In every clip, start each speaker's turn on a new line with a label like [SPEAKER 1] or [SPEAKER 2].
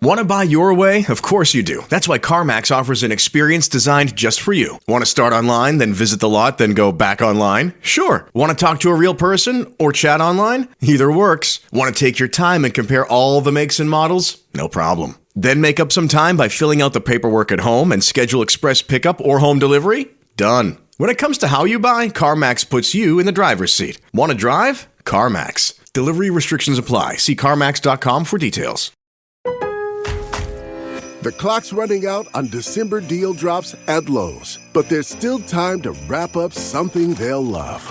[SPEAKER 1] Want to buy your way? Of course you do. That's why CarMax offers an experience designed just for you. Want to start online, then visit the lot, then go back online? Sure. Want to talk to a real person or chat online? Either works. Want to take your time and compare all the makes and models? No problem. Then make up some time by filling out the paperwork at home and schedule express pickup or home delivery? Done. When it comes to how you buy, CarMax puts you in the driver's seat. Want to drive? CarMax. Delivery restrictions apply. See CarMax.com for details.
[SPEAKER 2] The clock's running out on December deal drops at Lowe's, but there's still time to wrap up something they'll love.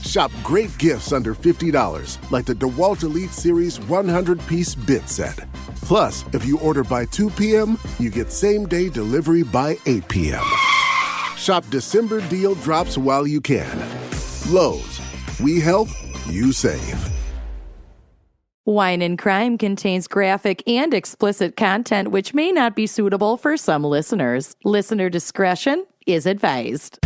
[SPEAKER 2] Shop great gifts under $50, like the DeWalt Elite Series 100-piece bit set. Plus, if you order by 2 p.m., you get same-day delivery by 8 p.m. Shop December deal drops while you can. Lowe's. We help, you save.
[SPEAKER 3] Wine and Crime contains graphic and explicit content which may not be suitable for some listeners. Listener discretion is advised.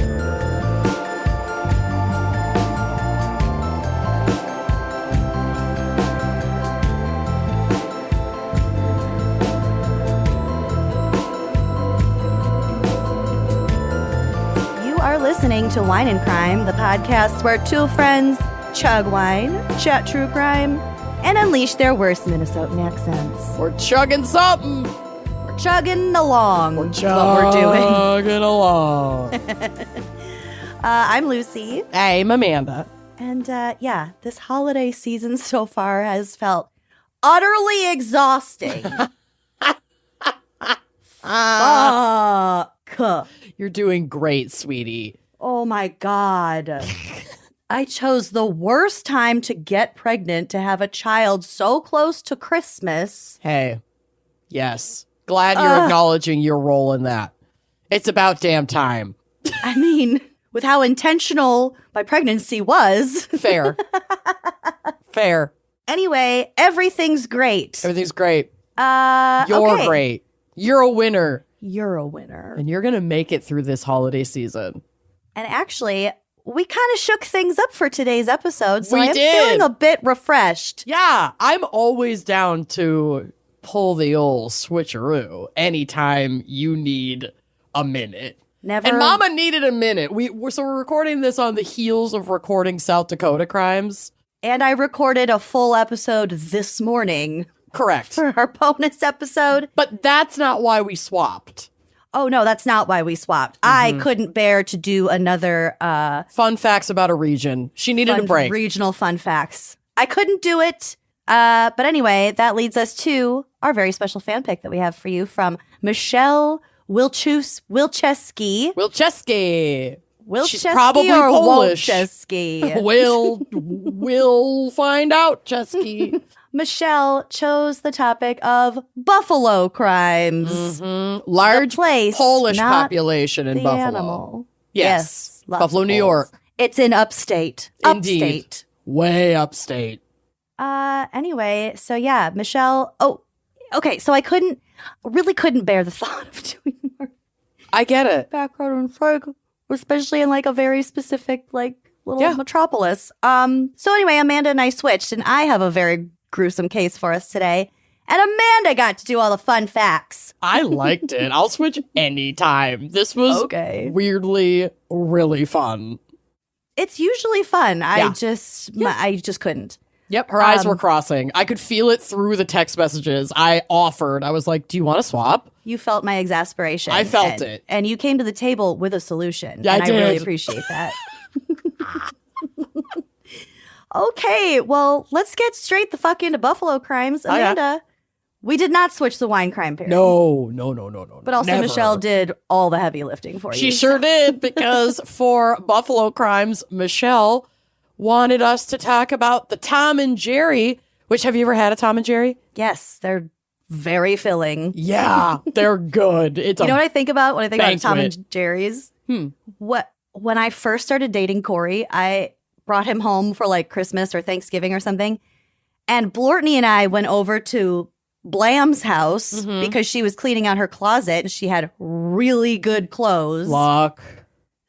[SPEAKER 4] You are listening to Wine and Crime, the podcast where two friends chug wine, chat true crime, and unleash their worst Minnesotan accents.
[SPEAKER 5] We're chugging something.
[SPEAKER 4] We're chugging along.
[SPEAKER 5] We're
[SPEAKER 4] what we're doing.
[SPEAKER 5] chugging along.
[SPEAKER 4] I'm Lucy.
[SPEAKER 5] I'm Amanda.
[SPEAKER 4] And this holiday season so far has felt utterly exhausting. Fuck.
[SPEAKER 5] You're doing great, sweetie.
[SPEAKER 4] Oh my God. I chose the worst time to get pregnant to have a child so close to Christmas.
[SPEAKER 5] Hey, yes. Glad you're acknowledging your role in that. It's about damn time.
[SPEAKER 4] I mean, with how intentional my pregnancy was.
[SPEAKER 5] Fair. Fair.
[SPEAKER 4] Anyway, everything's great.
[SPEAKER 5] Everything's great.
[SPEAKER 4] You're
[SPEAKER 5] You're great. You're a winner.
[SPEAKER 4] You're a winner.
[SPEAKER 5] And you're going to make it through this holiday season.
[SPEAKER 4] And actually, we kind of shook things up for today's episode, so
[SPEAKER 5] We
[SPEAKER 4] I'm
[SPEAKER 5] did.
[SPEAKER 4] feeling a bit refreshed.
[SPEAKER 5] Yeah, I'm always down to pull the old switcheroo anytime you need a minute.
[SPEAKER 4] Never.
[SPEAKER 5] And Mama needed a minute. We're recording this on the heels of recording South Dakota Crimes.
[SPEAKER 4] And I recorded a full episode this morning
[SPEAKER 5] Correct.
[SPEAKER 4] for our bonus episode.
[SPEAKER 5] But that's not why we swapped.
[SPEAKER 4] Oh, no, that's not why we swapped. I couldn't bear to do another
[SPEAKER 5] Fun facts about a region. She needed a break.
[SPEAKER 4] regional fun facts. I couldn't do it. But anyway, that leads us to our very special fan pick that we have for you from Michelle Wilczewski.
[SPEAKER 5] Wilczewski. She's
[SPEAKER 4] Wilczewski
[SPEAKER 5] probably
[SPEAKER 4] or
[SPEAKER 5] Polish.
[SPEAKER 4] Wilczewski?
[SPEAKER 5] We'll find out, Chesky.
[SPEAKER 4] Michelle chose the topic of buffalo crimes.
[SPEAKER 5] Large
[SPEAKER 4] The place,
[SPEAKER 5] Polish
[SPEAKER 4] not
[SPEAKER 5] population in
[SPEAKER 4] the
[SPEAKER 5] Buffalo.
[SPEAKER 4] animal.
[SPEAKER 5] Yes.
[SPEAKER 4] lots
[SPEAKER 5] Buffalo,
[SPEAKER 4] of
[SPEAKER 5] New
[SPEAKER 4] Poles.
[SPEAKER 5] York.
[SPEAKER 4] It's in upstate.
[SPEAKER 5] Indeed.
[SPEAKER 4] Upstate.
[SPEAKER 5] Way upstate.
[SPEAKER 4] Anyway, so yeah, Michelle. Oh, okay. So I really couldn't bear the thought of doing more
[SPEAKER 5] I get it.
[SPEAKER 4] background info, especially in like a very specific, like little metropolis. So anyway, Amanda and I switched, and I have a very gruesome case for us today. And Amanda got to do all the fun facts.
[SPEAKER 5] I liked it. I'll switch anytime. This was
[SPEAKER 4] Okay.
[SPEAKER 5] weirdly really fun.
[SPEAKER 4] It's usually fun.
[SPEAKER 5] Yeah.
[SPEAKER 4] I just couldn't.
[SPEAKER 5] Yep, her eyes were crossing. I could feel it through the text messages. I offered. I was like, do you want to swap?
[SPEAKER 4] You felt my exasperation.
[SPEAKER 5] I felt it.
[SPEAKER 4] And you came to the table with a solution.
[SPEAKER 5] Yeah,
[SPEAKER 4] and
[SPEAKER 5] I
[SPEAKER 4] I really
[SPEAKER 5] did.
[SPEAKER 4] appreciate that. Okay, well, let's get straight the fuck into Buffalo crimes.
[SPEAKER 5] Oh, yeah.
[SPEAKER 4] Amanda, we did not switch the wine crime pairing.
[SPEAKER 5] No.
[SPEAKER 4] But also
[SPEAKER 5] Never.
[SPEAKER 4] Michelle did all the heavy lifting for you.
[SPEAKER 5] She sure did, because for Buffalo Crimes, Michelle wanted us to talk about the Tom and Jerry, which, have you ever had a Tom and Jerry?
[SPEAKER 4] Yes, they're very filling.
[SPEAKER 5] Yeah, they're good. It's
[SPEAKER 4] You know what I think about when I think about Tom
[SPEAKER 5] banquet.
[SPEAKER 4] and Jerry's? When I first started dating Corey, I brought him home for like Christmas or Thanksgiving or something. And Blortney and I went over to Blam's house because she was cleaning out her closet and she had really good clothes.
[SPEAKER 5] Luck.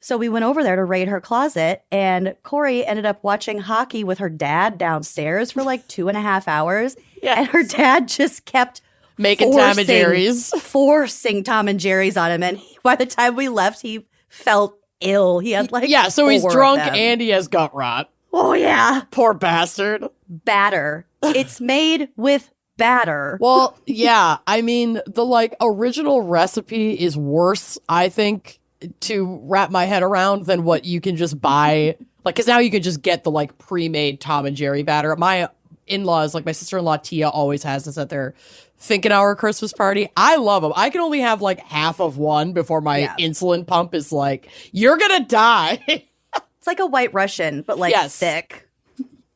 [SPEAKER 4] So we went over there to raid her closet, and Corey ended up watching hockey with her dad downstairs for like 2.5 hours.
[SPEAKER 5] Yes.
[SPEAKER 4] And her dad just kept
[SPEAKER 5] Making Tom and Jerry's.
[SPEAKER 4] Forcing Tom and Jerry's on him. And by the time we left, he felt ill. He had like
[SPEAKER 5] Yeah, so he's
[SPEAKER 4] 4 of
[SPEAKER 5] drunk
[SPEAKER 4] them.
[SPEAKER 5] and he has gut rot.
[SPEAKER 4] Oh, yeah.
[SPEAKER 5] Poor bastard.
[SPEAKER 4] Batter. It's made with batter.
[SPEAKER 5] Well, yeah, I mean, the like original recipe is worse, I think, to wrap my head around than what you can just buy. Like, because now you can just get the like pre-made Tom and Jerry batter. My in-laws, like my sister-in-law Tia, always has this at their Finkenauer Christmas party. I love them. I can only have like half of one before my insulin pump is like, you're gonna die.
[SPEAKER 4] It's like a White Russian, but like thick.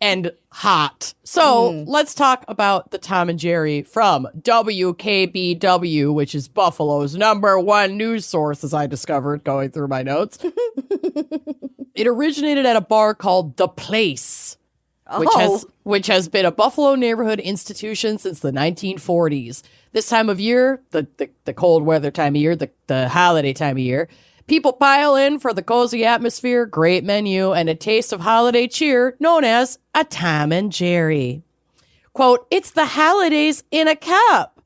[SPEAKER 5] And hot. So let's talk about the Tom and Jerry from WKBW, which is Buffalo's #1 news source, as I discovered going through my notes. It originated at a bar called The Place, which has been a Buffalo neighborhood institution since the 1940s. This time of year, the cold weather time of year, the holiday time of year, people pile in for the cozy atmosphere, great menu, and a taste of holiday cheer known as a Tom and Jerry. Quote, it's the holidays in a cup.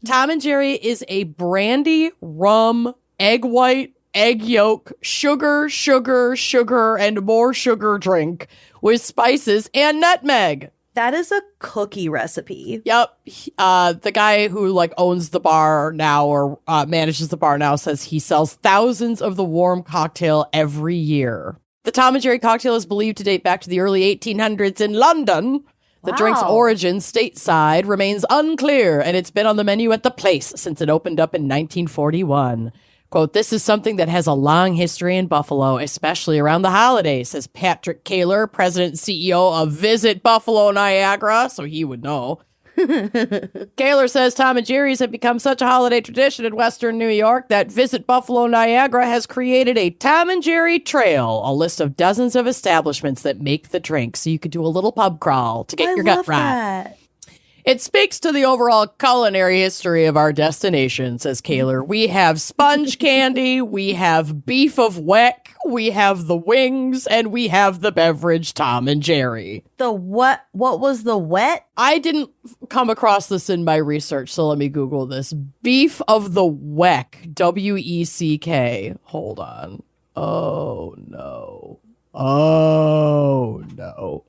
[SPEAKER 5] Tom and Jerry is a brandy, rum, egg white, egg yolk, sugar, and more sugar drink with spices and nutmeg.
[SPEAKER 4] That is a cookie recipe.
[SPEAKER 5] Yep. The guy who like owns the bar now or manages the bar now says he sells thousands of the warm cocktail every year. The Tom and Jerry cocktail is believed to date back to the early 1800s in London. The drink's origin stateside remains unclear, and it's been on the menu at The Place since it opened up in 1941. Quote, this is something that has a long history in Buffalo, especially around the holidays, says Patrick Kaler, president and CEO of Visit Buffalo Niagara, so he would know. Kaler says Tom and Jerry's have become such a holiday tradition in Western New York that Visit Buffalo Niagara has created a Tom and Jerry Trail, a list of dozens of establishments that make the drink, so you could do a little pub crawl to get your gut right. It speaks to the overall culinary history of our destination, says Kaler. We have sponge candy, we have beef of weck, we have the wings, and we have the beverage Tom and Jerry.
[SPEAKER 4] The what? What was the wet?
[SPEAKER 5] I didn't come across this in my research, so let me Google this. Beef of the weck, W-E-C-K. Hold on. Oh, no. Oh, no.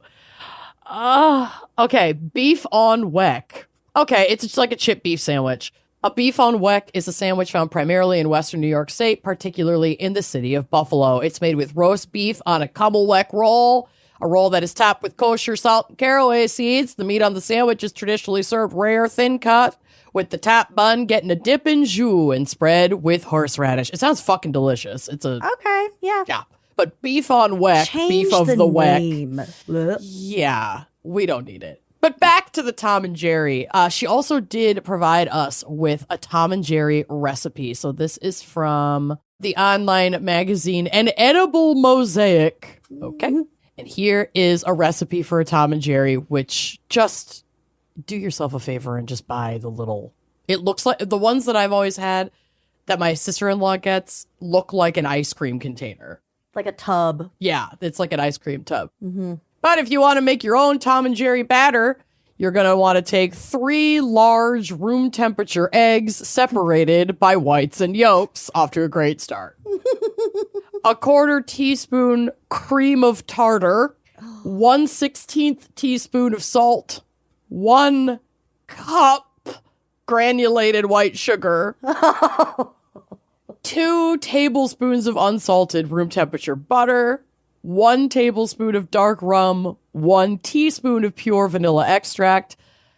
[SPEAKER 5] Okay, beef on weck. Okay, it's just like a chip beef sandwich. A beef on weck is a sandwich found primarily in Western New York State, particularly in the city of Buffalo. It's made with roast beef on a Kummelweck roll, a roll that is topped with kosher salt and caraway seeds. The meat on the sandwich is traditionally served rare, thin cut, with the top bun getting a dip in jus and spread with horseradish. It sounds fucking delicious. It's a...
[SPEAKER 4] Okay, yeah.
[SPEAKER 5] Yeah. But beef on weck,
[SPEAKER 4] Change
[SPEAKER 5] beef of the
[SPEAKER 4] name.
[SPEAKER 5] weck. Yeah, we don't need it. But back to the Tom and Jerry. She also did provide us with a Tom and Jerry recipe. So this is from the online magazine An Edible Mosaic. Okay. And here is a recipe for a Tom and Jerry, which just do yourself a favor and just buy the little... It looks like the ones that I've always had that my sister-in-law gets look like an ice cream container.
[SPEAKER 4] Like a tub.
[SPEAKER 5] Yeah, it's like an ice cream tub. Mm-hmm. But if you want to make your own Tom and Jerry batter, you're going to want to take 3 large room temperature eggs separated by whites and yolks, off to a great start. A 1/4 teaspoon cream of tartar, 1/16 teaspoon of salt, 1 cup granulated white sugar, 2 tablespoons of unsalted room temperature butter, 1 tablespoon of dark rum, 1 teaspoon of pure vanilla extract,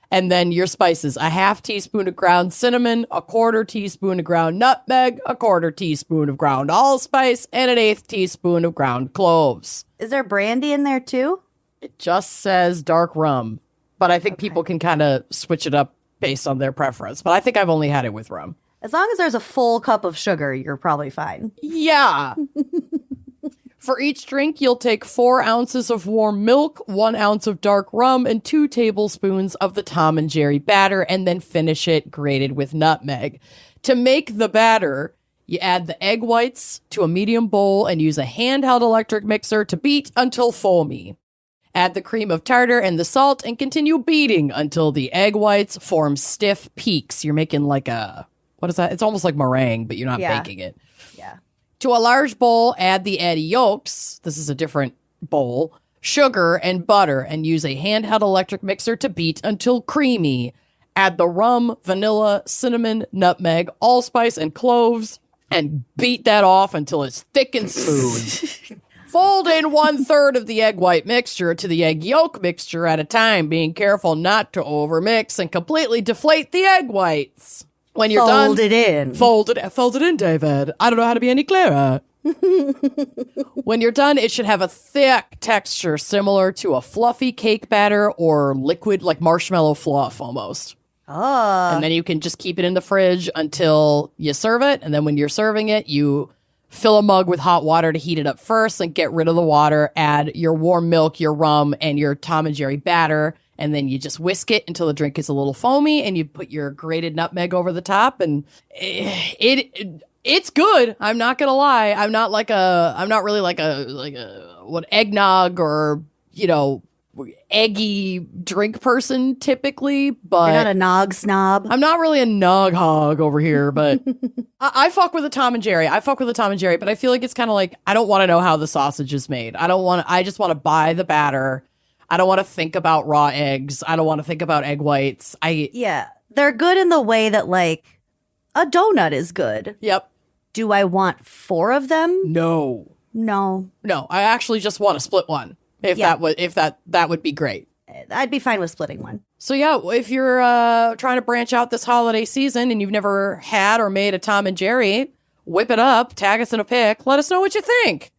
[SPEAKER 5] and then your spices. A 1/2 teaspoon of ground cinnamon, a 1/4 teaspoon of ground nutmeg, a 1/4 teaspoon of ground allspice, and an 1/8 teaspoon of ground cloves.
[SPEAKER 4] Is there brandy in there too?
[SPEAKER 5] It just says dark rum, but I think people can kind of switch it up based on their preference. But I think I've only had it with rum.
[SPEAKER 4] As long as there's a full cup of sugar, you're probably fine.
[SPEAKER 5] Yeah. For each drink, you'll take 4 ounces of warm milk, 1 ounce of dark rum, and 2 tablespoons of the Tom and Jerry batter, and then finish it grated with nutmeg. To make the batter, you add the egg whites to a medium bowl and use a handheld electric mixer to beat until foamy. Add the cream of tartar and the salt and continue beating until the egg whites form stiff peaks. You're making like what is that? It's almost like meringue, but you're not baking it.
[SPEAKER 4] Yeah.
[SPEAKER 5] To a large bowl, add the egg yolks. This is a different bowl. Sugar and butter, and use a handheld electric mixer to beat until creamy. Add the rum, vanilla, cinnamon, nutmeg, allspice, and cloves, and beat that off until it's thick and smooth. Fold in 1/3 of the egg white mixture to the egg yolk mixture at a time, being careful not to overmix and completely deflate the egg whites. When you're done,
[SPEAKER 4] Fold it in.
[SPEAKER 5] Fold it in, David. I don't know how to be any clearer. When you're done, it should have a thick texture similar to a fluffy cake batter or liquid like marshmallow fluff almost.
[SPEAKER 4] Oh.
[SPEAKER 5] And then you can just keep it in the fridge until you serve it. And then when you're serving it, you fill a mug with hot water to heat it up first and get rid of the water. Add your warm milk, your rum, and your Tom and Jerry batter. And then you just whisk it until the drink is a little foamy, and you put your grated nutmeg over the top, and it's good. I'm not gonna lie. I'm not really like a eggnog or eggy drink person typically, but
[SPEAKER 4] You're not a nog snob.
[SPEAKER 5] I'm not really a nog hog over here, but I fuck with a Tom and Jerry. But I feel like it's kind of like I don't want to know how the sausage is made. I just want to buy the batter. I don't want to think about raw eggs. I don't want to think about egg whites.
[SPEAKER 4] Yeah. They're good in the way that like a donut is good.
[SPEAKER 5] Yep.
[SPEAKER 4] Do I want 4 of them?
[SPEAKER 5] No. I actually just want to split one. That would be great.
[SPEAKER 4] I'd be fine with splitting one.
[SPEAKER 5] So yeah, if you're trying to branch out this holiday season and you've never had or made a Tom and Jerry, whip it up, tag us in a pic, let us know what you think.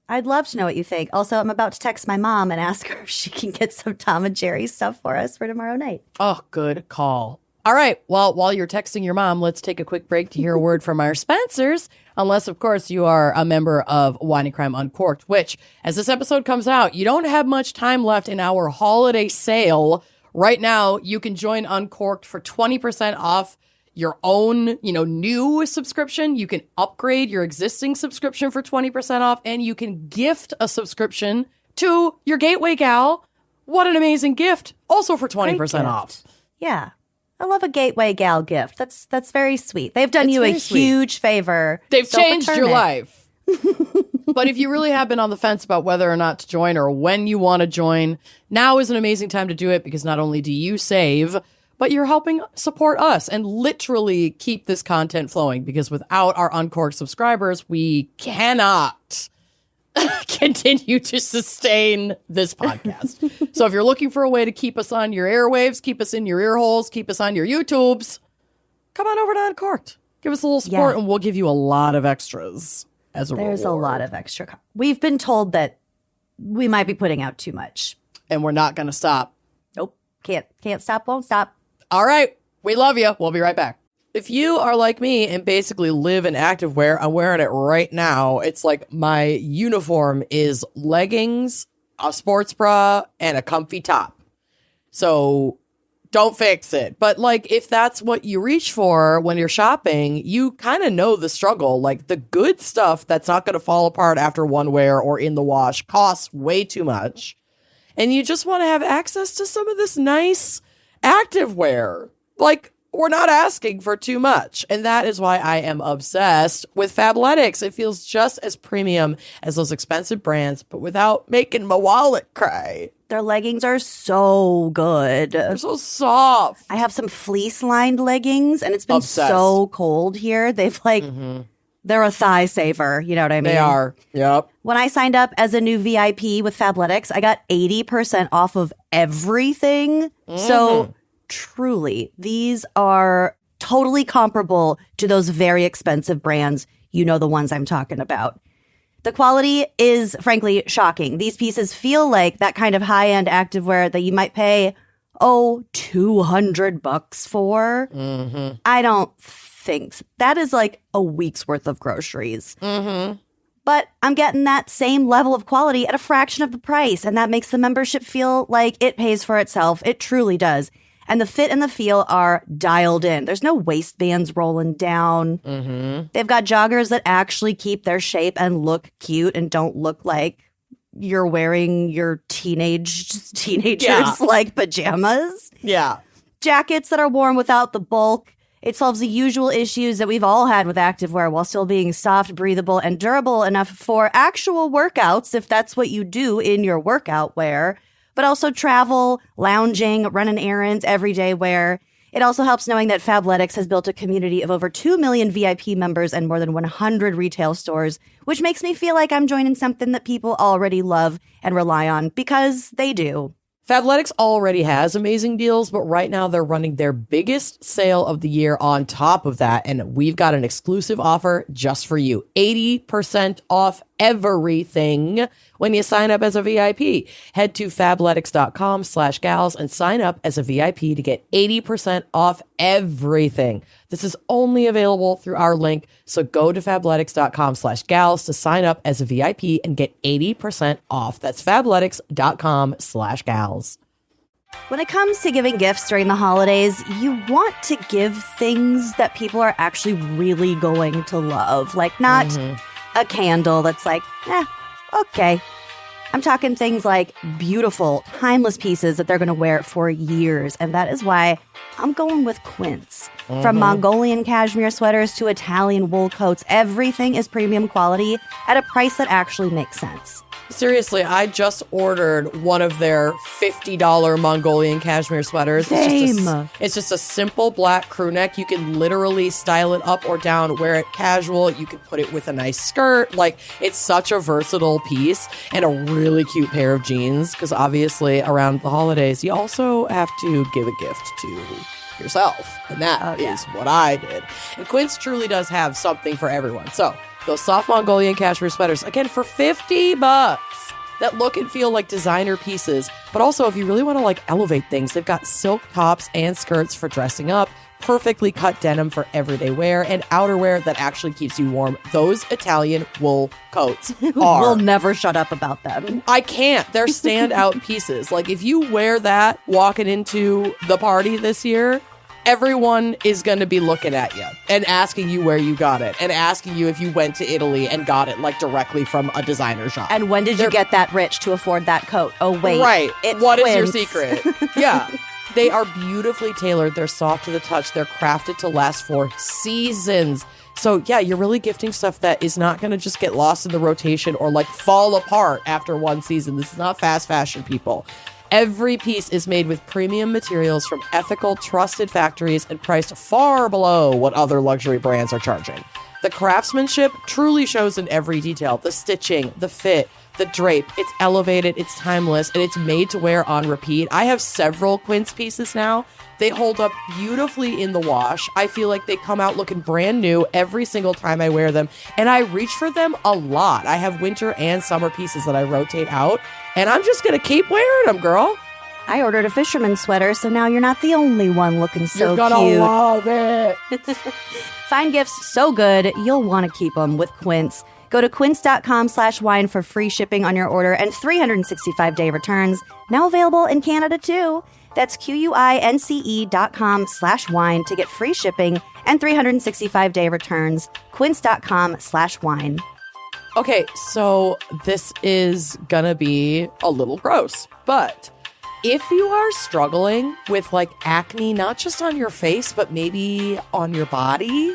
[SPEAKER 4] I'd love to know what you think. Also, I'm about to text my mom and ask her if she can get some Tom and Jerry stuff for us for tomorrow night.
[SPEAKER 5] Oh, good call. All right. Well, while you're texting your mom, let's take a quick break to hear a word from our sponsors. Unless, of course, you are a member of Wine and Crime Uncorked, which, as this episode comes out, you don't have much time left in our holiday sale. Right now, you can join Uncorked for 20% off your own, new subscription. You can upgrade your existing subscription for 20% off, and you can gift a subscription to your gateway gal. What an amazing gift. Also for 20% off.
[SPEAKER 4] Yeah. I love a gateway gal gift. That's very sweet. They've done you a huge favor.
[SPEAKER 5] They've changed your life. But if you really have been on the fence about whether or not to join or when you want to join, now is an amazing time to do it, because not only do you save, but you're helping support us and literally keep this content flowing, because without our Uncorked subscribers, we cannot continue to sustain this podcast. So if you're looking for a way to keep us on your airwaves, keep us in your ear holes, keep us on your YouTubes, come on over to Uncorked. Give us a little support, and we'll give you a lot of extras as a reward.
[SPEAKER 4] There's a lot of extra. We've been told that we might be putting out too much.
[SPEAKER 5] And we're not going to stop.
[SPEAKER 4] Nope. Can't stop, won't stop.
[SPEAKER 5] All right. We love you. We'll be right back. If you are like me and basically live in activewear, I'm wearing it right now. It's like my uniform is leggings, a sports bra, and a comfy top. So don't fix it. But like, if that's what you reach for when you're shopping, you kind of know the struggle. Like, the good stuff that's not going to fall apart after one wear or in the wash costs way too much. And you just want to have access to some of this nice activewear. Like, we're not asking for too much. And that is why I am obsessed with Fabletics. It feels just as premium as those expensive brands, but without making my wallet cry.
[SPEAKER 4] Their leggings are so good.
[SPEAKER 5] They're so soft.
[SPEAKER 4] I have some fleece-lined leggings, and it's been so cold here. They've they're a thigh saver. You know what I mean?
[SPEAKER 5] They are. Yep.
[SPEAKER 4] When I signed up as a new VIP with Fabletics, I got 80% off of everything. So truly, these are totally comparable to those very expensive brands. You know the ones I'm talking about. The quality is, frankly, shocking. These pieces feel like that kind of high-end activewear that you might pay, $200 for. I don't think so. That is like a week's worth of groceries. But I'm getting that same level of quality at a fraction of the price, and that makes the membership feel like it pays for itself. It truly does. And the fit and the feel are dialed in. There's no waistbands rolling down. They've got joggers that actually keep their shape and look cute and don't look like, you're wearing your teenagers like pajamas.
[SPEAKER 5] Yeah.
[SPEAKER 4] Jackets that are worn without the bulk. It solves the usual issues that we've all had with activewear while still being soft, breathable, and durable enough for actual workouts, if that's what you do in your workout wear, but also travel, lounging, running errands, everyday wear. It also helps knowing that Fabletics has built a community of over 2 million VIP members and more than 100 retail stores, which makes me feel like I'm joining something that people already love and rely on, because they do.
[SPEAKER 5] Fabletics already has amazing deals, but right now they're running their biggest sale of the year on top of that, and we've got an exclusive offer just for you. 80% off everything when you sign up as a VIP. Head to fabletics.com/gals and sign up as a VIP to get 80% off everything. This is only available through our link, so go to fabletics.com/gals to sign up as a VIP and get 80% off. That's fabletics.com/gals.
[SPEAKER 4] When it comes to giving gifts during the holidays, you want to give things that people are actually really going to love. Like, not a candle that's like, okay. I'm talking things like beautiful, timeless pieces that they're going to wear for years. And that is why I'm going with quints. From Mongolian cashmere sweaters to Italian wool coats, everything is premium quality at a price that actually makes sense.
[SPEAKER 5] Seriously, I just ordered one of their $50 Mongolian cashmere sweaters.
[SPEAKER 4] Same.
[SPEAKER 5] It's just a simple black crew neck. You can literally style it up or down, wear it casual. You can put it with a nice skirt. Like, it's such a versatile piece, and a really cute pair of jeans, because obviously around the holidays, you also have to give a gift to yourself. And that is what I did. And Quince truly does have something for everyone. So those soft Mongolian cashmere sweaters, again, for $50, that look and feel like designer pieces. But also, if you really want to like elevate things, they've got silk tops and skirts for dressing up, perfectly cut denim for everyday wear, and outerwear that actually keeps you warm. Those Italian wool coats are...
[SPEAKER 4] We'll never shut up about them.
[SPEAKER 5] I can't. They're standout pieces. Like, if you wear that walking into the party this year, everyone is going to be looking at you and asking you where you got it and asking you if you went to Italy and got it like directly from a designer shop.
[SPEAKER 4] And when did you get that rich to afford that coat? Oh, wait.
[SPEAKER 5] Right.
[SPEAKER 4] It's
[SPEAKER 5] What is
[SPEAKER 4] Quince.
[SPEAKER 5] your secret? Yeah. They are beautifully tailored. They're soft to the touch. They're crafted to last for seasons. So yeah, you're really gifting stuff that is not going to just get lost in the rotation or like fall apart after one season. This is not fast fashion, people. Every piece is made with premium materials from ethical, trusted factories and priced far below what other luxury brands are charging. The craftsmanship truly shows in every detail. The stitching, the fit, the drape. It's elevated, it's timeless, and it's made to wear on repeat. I have several Quince pieces now. They hold up beautifully in the wash. I feel like they come out looking brand new every single time I wear them, and I reach for them a lot. I have winter and summer pieces that I rotate out, and I'm just going to keep wearing them, girl.
[SPEAKER 4] I ordered a fisherman's sweater, so now you're not the only one looking so
[SPEAKER 5] You're gonna
[SPEAKER 4] cute.
[SPEAKER 5] love it.
[SPEAKER 4] Find gifts so good, you'll want to keep them with Quince. Go to quince.com/wine for free shipping on your order and 365-day returns. Now available in Canada, too. That's QUINCE.com/wine to get free shipping and 365-day returns. Quince.com/wine.
[SPEAKER 5] Okay, so this is gonna be a little gross, but if you are struggling with like acne, not just on your face, but maybe on your body,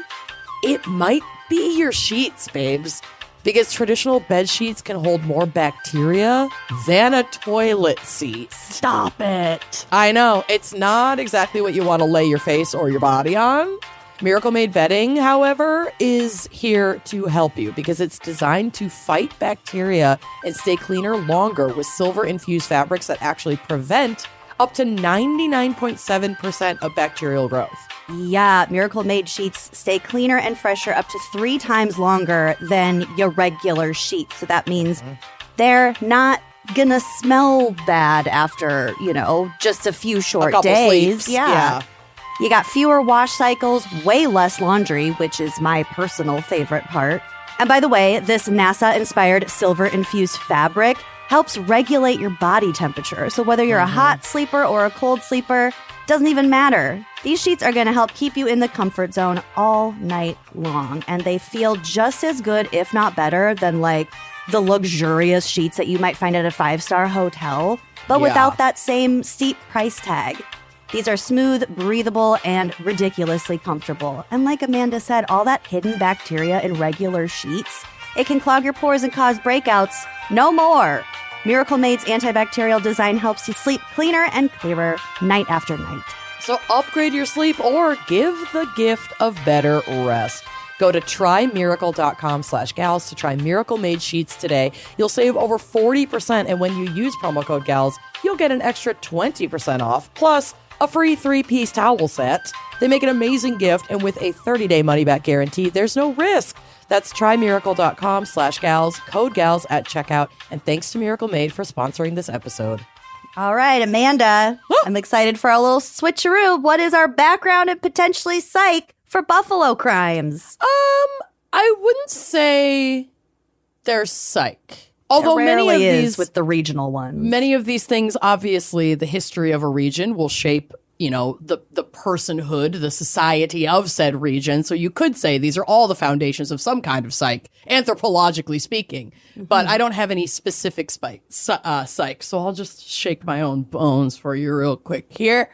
[SPEAKER 5] it might be your sheets, babes. Because traditional bed sheets can hold more bacteria than a toilet seat.
[SPEAKER 4] Stop it.
[SPEAKER 5] I know, it's not exactly what you want to lay your face or your body on. Miracle Made Bedding, however, is here to help you because it's designed to fight bacteria and stay cleaner longer with silver-infused fabrics that actually prevent up to 99.7% of bacterial growth.
[SPEAKER 4] Yeah, Miracle Made sheets stay cleaner and fresher up to 3 times longer than your regular sheets. So that means they're not gonna smell bad after, just a few short
[SPEAKER 5] couple
[SPEAKER 4] days.
[SPEAKER 5] sleeps.
[SPEAKER 4] Yeah. You got fewer wash cycles, way less laundry, which is my personal favorite part. And by the way, this NASA-inspired silver-infused fabric helps regulate your body temperature. So whether you're a hot sleeper or a cold sleeper, doesn't even matter. These sheets are going to help keep you in the comfort zone all night long. And they feel just as good, if not better, than like the luxurious sheets that you might find at a 5-star hotel, but without that same steep price tag. These are smooth, breathable, and ridiculously comfortable. And like Amanda said, all that hidden bacteria in regular sheets, it can clog your pores and cause breakouts. No more! Miracle Made's antibacterial design helps you sleep cleaner and clearer night after night.
[SPEAKER 5] So upgrade your sleep or give the gift of better rest. Go to trymiracle.com/gals to try Miracle Made sheets today. You'll save over 40%, and when you use promo code GALS, you'll get an extra 20% off, plus a free 3-piece towel set. They make an amazing gift, and with a 30-day money-back guarantee, there's no risk. That's trymiracle.com/gals, code GALS at checkout, and thanks to Miracle Made for sponsoring this episode.
[SPEAKER 4] All right, Amanda, I'm excited for a little switcheroo. What is our background and potentially psych for Buffalo crimes?
[SPEAKER 5] I wouldn't say they're psych. Although
[SPEAKER 4] it
[SPEAKER 5] many of
[SPEAKER 4] rarely is
[SPEAKER 5] these
[SPEAKER 4] with the regional ones.
[SPEAKER 5] Many of these things, obviously, the history of a region will shape, the personhood, the society of said region. So you could say these are all the foundations of some kind of psych, anthropologically speaking. Mm-hmm. But I don't have any specific psych, so I'll just shake my own bones for you real quick here.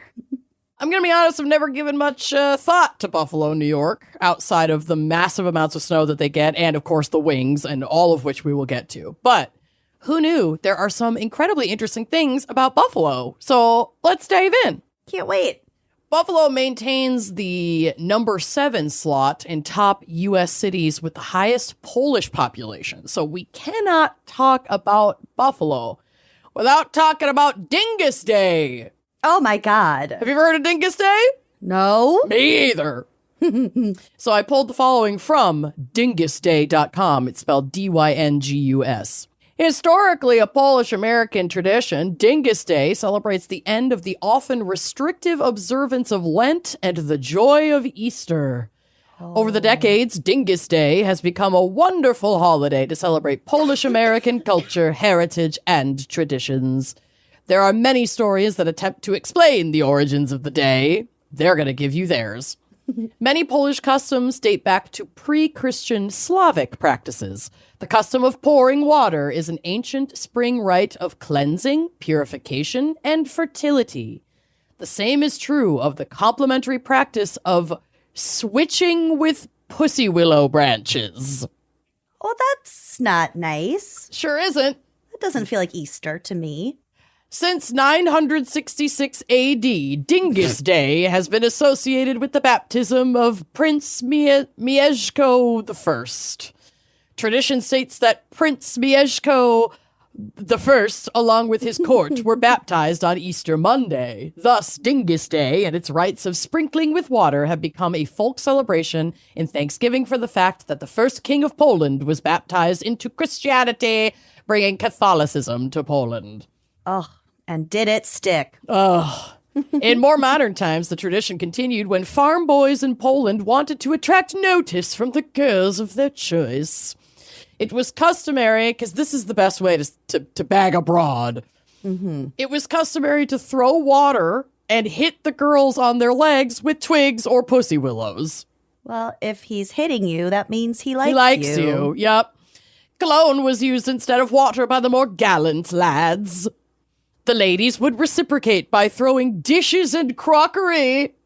[SPEAKER 5] I'm going to be honest, I've never given much thought to Buffalo, New York, outside of the massive amounts of snow that they get, and of course the wings, and all of which we will get to. But who knew there are some incredibly interesting things about Buffalo? So let's dive in.
[SPEAKER 4] Can't wait.
[SPEAKER 5] Buffalo maintains the number 7 slot in top U.S. cities with the highest Polish population. So we cannot talk about Buffalo without talking about Dingus Day.
[SPEAKER 4] Oh my God.
[SPEAKER 5] Have you ever heard of Dingus Day?
[SPEAKER 4] No.
[SPEAKER 5] Me either. So I pulled the following from dingusday.com. It's spelled Dyngus. Historically a Polish-American tradition, Dingus Day celebrates the end of the often restrictive observance of Lent and the joy of Easter. Over the decades, Dingus Day has become a wonderful holiday to celebrate Polish-American culture, heritage, and traditions. There are many stories that attempt to explain the origins of the day. They're going to give you theirs. Many Polish customs date back to pre-Christian Slavic practices. The custom of pouring water is an ancient spring rite of cleansing, purification, and fertility. The same is true of the complementary practice of switching with pussywillow branches.
[SPEAKER 4] Oh, that's not nice.
[SPEAKER 5] Sure isn't.
[SPEAKER 4] That doesn't feel like Easter to me.
[SPEAKER 5] Since 966 AD, Dingus Day has been associated with the baptism of Prince Mieszko I. Tradition states that Prince Mieszko I, along with his court, were baptized on Easter Monday. Thus, Dingus Day and its rites of sprinkling with water have become a folk celebration in thanksgiving for the fact that the first king of Poland was baptized into Christianity, bringing Catholicism to Poland.
[SPEAKER 4] Oh, and did it stick?
[SPEAKER 5] In more modern times, the tradition continued when farm boys in Poland wanted to attract notice from the girls of their choice. It was customary, because this is the best way to bag abroad. Mm-hmm. It was customary to throw water and hit the girls on their legs with twigs or pussy willows.
[SPEAKER 4] Well, if he's hitting you, that means he likes you.
[SPEAKER 5] He likes you, yep. Cologne was used instead of water by the more gallant lads. The ladies would reciprocate by throwing dishes and crockery.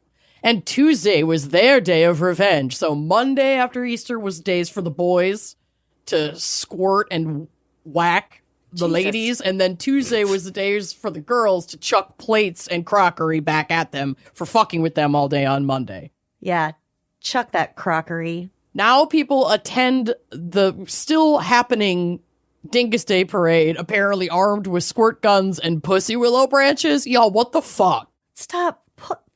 [SPEAKER 5] And Tuesday was their day of revenge. So Monday after Easter was days for the boys to squirt and whack the ladies. And then Tuesday was the days for the girls to chuck plates and crockery back at them for fucking with them all day on Monday.
[SPEAKER 4] Yeah, chuck that crockery.
[SPEAKER 5] Now people attend the still happening Dingus Day parade, apparently armed with squirt guns and pussy willow branches. Y'all, what the fuck?
[SPEAKER 4] Stop.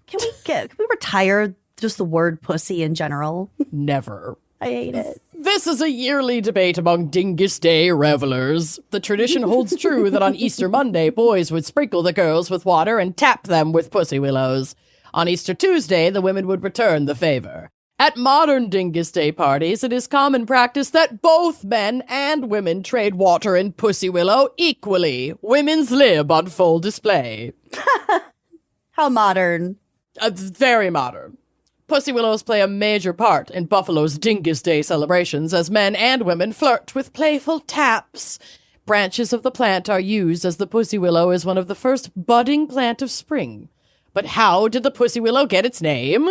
[SPEAKER 4] Can we retire just the word pussy in general?
[SPEAKER 5] Never.
[SPEAKER 4] I hate it.
[SPEAKER 5] This is a yearly debate among Dingus Day revelers. The tradition holds true that on Easter Monday, boys would sprinkle the girls with water and tap them with pussy willows. On Easter Tuesday, the women would return the favor. At modern Dingus Day parties, it is common practice that both men and women trade water and pussy willow equally. Women's lib on full display.
[SPEAKER 4] How modern.
[SPEAKER 5] Very modern. Pussy willows play a major part in Buffalo's Dingus Day celebrations as men and women flirt with playful taps. Branches of the plant are used as the pussy willow is one of the first budding plant of spring. But how did the pussy willow get its name?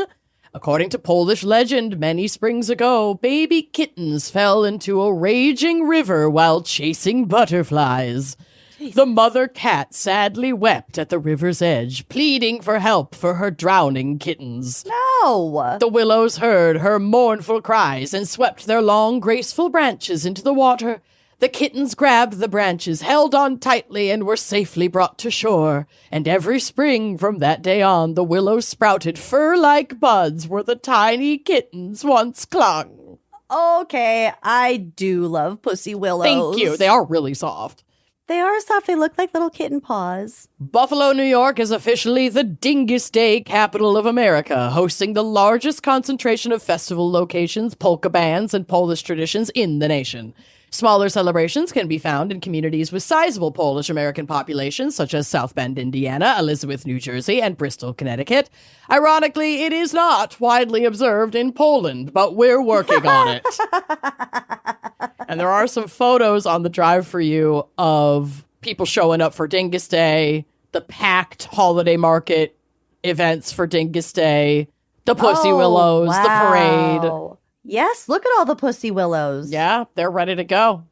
[SPEAKER 5] According to Polish legend, many springs ago, baby kittens fell into a raging river while chasing butterflies. Jesus. The mother cat sadly wept at the river's edge, pleading for help for her drowning kittens.
[SPEAKER 4] No!
[SPEAKER 5] The willows heard her mournful cries and swept their long, graceful branches into the water. The kittens grabbed the branches, held on tightly, and were safely brought to shore. And every spring from that day on, the willows sprouted fur-like buds where the tiny kittens once clung.
[SPEAKER 4] Okay, I do love pussy willows.
[SPEAKER 5] Thank you. They are really soft.
[SPEAKER 4] They are soft. They look like little kitten paws.
[SPEAKER 5] Buffalo, New York is officially the Dingus Day capital of America, hosting the largest concentration of festival locations, polka bands, and Polish traditions in the nation. Smaller celebrations can be found in communities with sizable Polish-American populations, such as South Bend, Indiana, Elizabeth, New Jersey, and Bristol, Connecticut. Ironically, it is not widely observed in Poland, but we're working on it. And there are some photos on the drive for you of people showing up for Dingus Day, the packed holiday market events for Dingus Day, the Pussy Willows, the parade.
[SPEAKER 4] Yes, look at all the pussy willows.
[SPEAKER 5] Yeah, they're ready to go.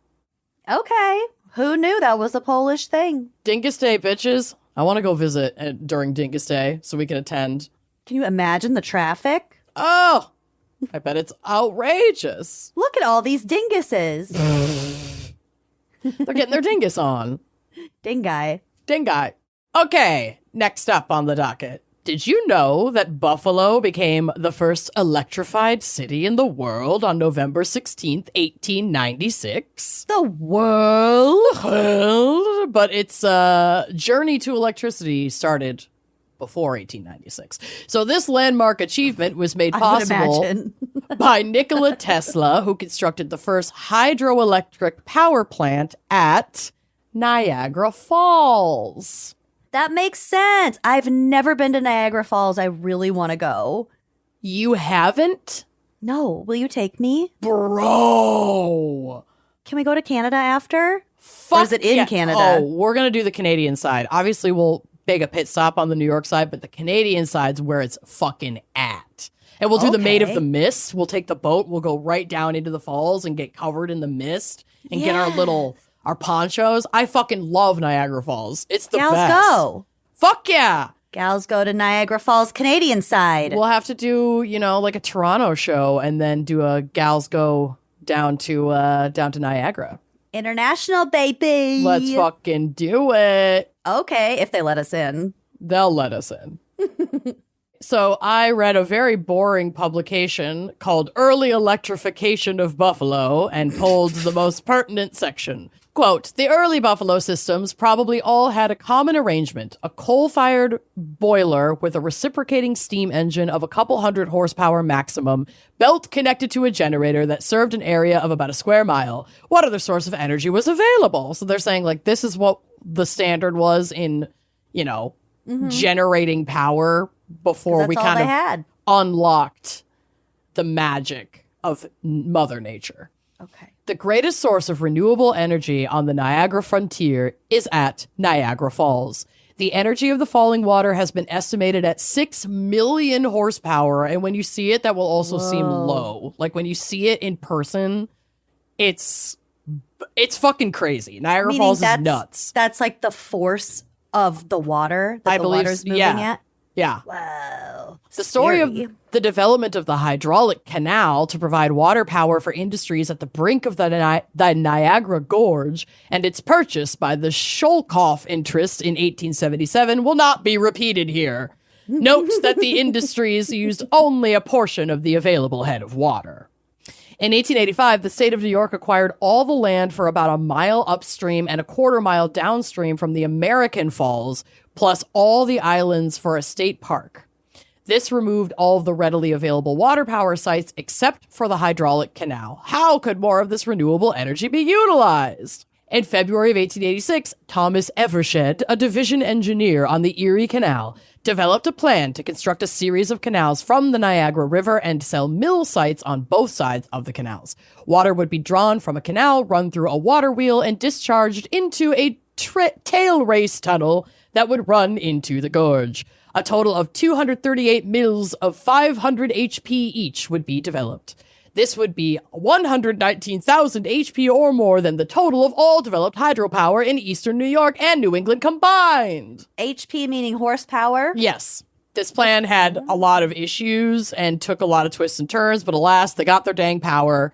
[SPEAKER 4] Okay. Who knew that was a Polish thing?
[SPEAKER 5] Dingus Day, bitches. I want to go visit during Dingus Day so we can attend.
[SPEAKER 4] Can you imagine the traffic?
[SPEAKER 5] Oh, I bet it's outrageous.
[SPEAKER 4] Look at all these dinguses.
[SPEAKER 5] They're getting their dingus on.
[SPEAKER 4] Dingai.
[SPEAKER 5] Dingai. Okay, next up on the docket. Did you know that Buffalo became the first electrified city in the world on November 16th, 1896?
[SPEAKER 4] The world?
[SPEAKER 5] But its journey to electricity started before 1896. So this landmark achievement was made possible by Nikola Tesla, who constructed the first hydroelectric power plant at Niagara Falls.
[SPEAKER 4] That makes sense. I've never been to Niagara Falls. I really want to go.
[SPEAKER 5] You haven't?
[SPEAKER 4] No. Will you take me?
[SPEAKER 5] Bro.
[SPEAKER 4] Can we go to Canada after?
[SPEAKER 5] Fuck
[SPEAKER 4] or is it in
[SPEAKER 5] yeah.
[SPEAKER 4] Canada?
[SPEAKER 5] Oh, we're going to do the Canadian side. Obviously, we'll make a pit stop on the New York side, but the Canadian side's where it's fucking at. And we'll do the Maid of the Mist. We'll take the boat. We'll go right down into the falls and get covered in the mist and get our ponchos. I fucking love Niagara Falls. It's the
[SPEAKER 4] Gals
[SPEAKER 5] best.
[SPEAKER 4] go.
[SPEAKER 5] Fuck yeah.
[SPEAKER 4] Gals go to Niagara Falls Canadian side.
[SPEAKER 5] We'll have to do, like a Toronto show and then do a gals go down to Niagara.
[SPEAKER 4] International, baby.
[SPEAKER 5] Let's fucking do it.
[SPEAKER 4] Okay, if they let us in.
[SPEAKER 5] They'll let us in. So I read a very boring publication called Early Electrification of Buffalo and pulled the most pertinent section. Quote, the early Buffalo systems probably all had a common arrangement, a coal-fired boiler with a reciprocating steam engine of a couple hundred horsepower maximum, belt connected to a generator that served an area of about a square mile. What other source of energy was available? So they're saying, this is what the standard was in, generating power before we kind of unlocked the magic of Mother Nature.
[SPEAKER 4] Okay.
[SPEAKER 5] The greatest source of renewable energy on the Niagara frontier is at Niagara Falls. The energy of the falling water has been estimated at 6 million horsepower, and when you see it, that will also seem low. Like, when you see it in person, it's fucking crazy. Niagara Falls is nuts.
[SPEAKER 4] That's like the force of the water that the water's moving at?
[SPEAKER 5] Yeah.
[SPEAKER 4] Wow.
[SPEAKER 5] The story of the development of the hydraulic canal to provide water power for industries at the brink of the Niagara Gorge and its purchase by the Sholkoff interest in 1877 will not be repeated here. Note that the industries used only a portion of the available head of water. In 1885, the state of New York acquired all the land for about a mile upstream and a quarter mile downstream from the American Falls, plus all the islands for a state park. This removed all of the readily available water power sites except for the hydraulic canal. How could more of this renewable energy be utilized? In February of 1886, Thomas Evershed, a division engineer on the Erie Canal, developed a plan to construct a series of canals from the Niagara River and sell mill sites on both sides of the canals. Water would be drawn from a canal, run through a water wheel, and discharged into a tail race tunnel that would run into the gorge. A total of 238 mills of 500 HP each would be developed. This would be 119,000 HP or more than the total of all developed hydropower in eastern New York and New England combined.
[SPEAKER 4] HP meaning horsepower?
[SPEAKER 5] Yes. This plan had a lot of issues and took a lot of twists and turns, but alas, they got their dang power.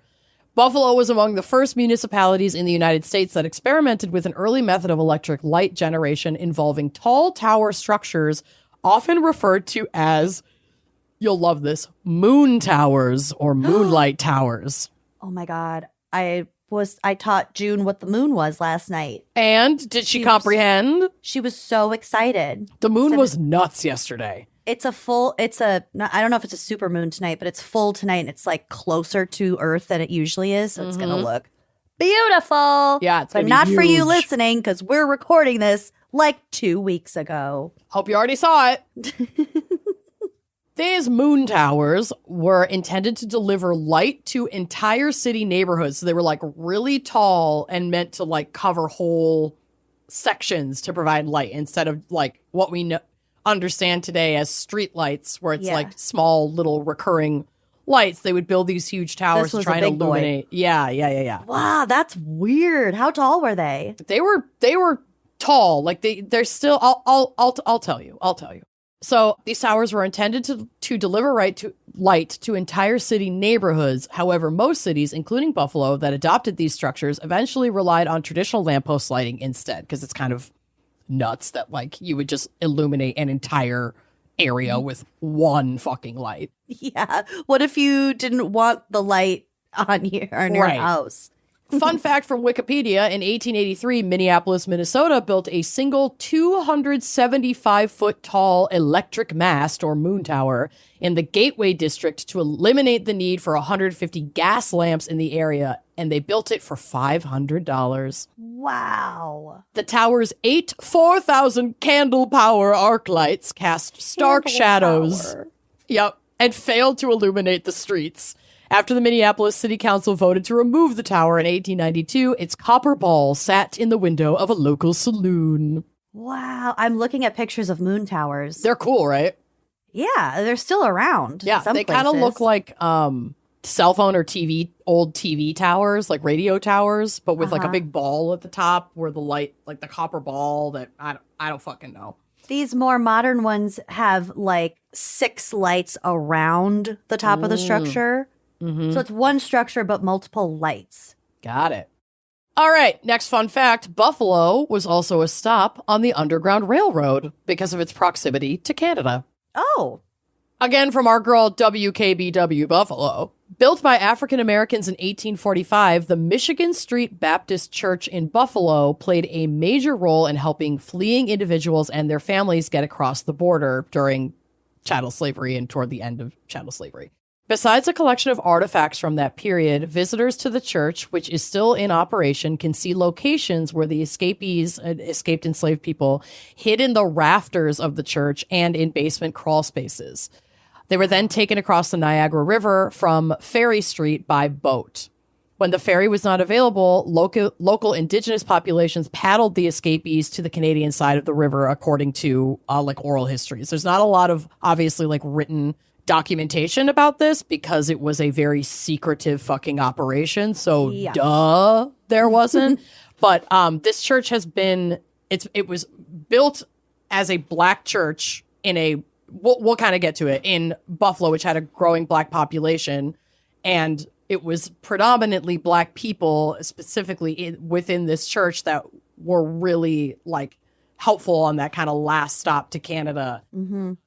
[SPEAKER 5] Buffalo was among the first municipalities in the United States that experimented with an early method of electric light generation involving tall tower structures, often referred to as, you'll love this, moon towers or moonlight towers.
[SPEAKER 4] Oh my God. I taught June what the moon was last night.
[SPEAKER 5] And did she comprehend?
[SPEAKER 4] She was so excited.
[SPEAKER 5] The moon was nuts yesterday.
[SPEAKER 4] I don't know if it's a super moon tonight, but it's full tonight and it's like closer to Earth than it usually is. So it's going to look beautiful.
[SPEAKER 5] Yeah, it's
[SPEAKER 4] but
[SPEAKER 5] gonna be
[SPEAKER 4] not for you
[SPEAKER 5] huge.
[SPEAKER 4] listening because we're recording this like 2 weeks ago.
[SPEAKER 5] Hope you already saw it. These moon towers were intended to deliver light to entire city neighborhoods. So they were like really tall and meant to like cover whole sections to provide light instead of like what we understand today as street lights, where it's like small little recurring lights. They would build these huge towers to try and illuminate. Yeah.
[SPEAKER 4] Wow, that's weird. How tall were they?
[SPEAKER 5] They were tall. Like they're still. I'll tell you. So these towers were intended to deliver light to entire city neighborhoods. However, most cities, including Buffalo, that adopted these structures eventually relied on traditional lamppost lighting instead, because it's kind of nuts that like you would just illuminate an entire area with one fucking light.
[SPEAKER 4] Yeah. What if you didn't want the light on your house?
[SPEAKER 5] Fun fact from Wikipedia, in 1883, Minneapolis, Minnesota built a single 275-foot tall electric mast or moon tower in the Gateway District to eliminate the need for 150 gas lamps in the area, and they built it for $500.
[SPEAKER 4] Wow.
[SPEAKER 5] The tower's 8 4,000 candle power arc lights cast stark shadows. Yep, and failed to illuminate the streets. After the Minneapolis City Council voted to remove the tower in 1892, its copper ball sat in the window of a local saloon.
[SPEAKER 4] Wow. I'm looking at pictures of moon towers.
[SPEAKER 5] They're cool, right?
[SPEAKER 4] Yeah, they're still around.
[SPEAKER 5] Yeah, they kind of look like cell phone or old TV towers, like radio towers, but with like a big ball at the top where the light, like the copper ball that I don't fucking know.
[SPEAKER 4] These more modern ones have like 6 lights around the top of the structure.
[SPEAKER 5] Mm-hmm.
[SPEAKER 4] So it's one structure, but multiple lights.
[SPEAKER 5] Got it. All right, next fun fact. Buffalo was also a stop on the Underground Railroad because of its proximity to Canada.
[SPEAKER 4] Oh.
[SPEAKER 5] Again, from our girl WKBW Buffalo. Built by African Americans in 1845, the Michigan Street Baptist Church in Buffalo played a major role in helping fleeing individuals and their families get across the border during chattel slavery and toward the end of chattel slavery. Besides a collection of artifacts from that period, visitors to the church, which is still in operation, can see locations where the escaped enslaved people hid in the rafters of the church and in basement crawl spaces. They were then taken across the Niagara River from Ferry Street by boat. When the ferry was not available, local indigenous populations paddled the escapees to the Canadian side of the river, according to like oral histories. There's not a lot of obviously like written documentation about this because it was a very secretive fucking operation. So duh, there wasn't. But this church has been, it was built as a black church in a, we'll kind of get to it, in Buffalo, which had a growing black population. And it was predominantly black people, specifically within this church, that were really like helpful on that kind of last stop to Canada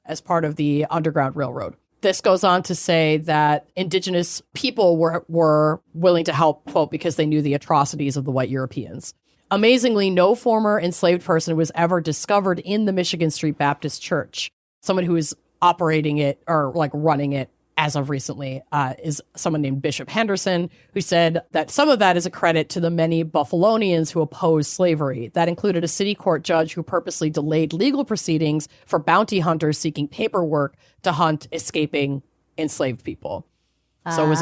[SPEAKER 5] as part of the Underground Railroad. This goes on to say that indigenous people were willing to help, quote, because they knew the atrocities of the white Europeans. Amazingly, no former enslaved person was ever discovered in the Michigan Street Baptist Church. Someone who was operating it or like running it as of recently, is someone named Bishop Henderson, who said that some of that is a credit to the many Buffalonians who opposed slavery. That included a city court judge who purposely delayed legal proceedings for bounty hunters seeking paperwork to hunt escaping enslaved people. So it was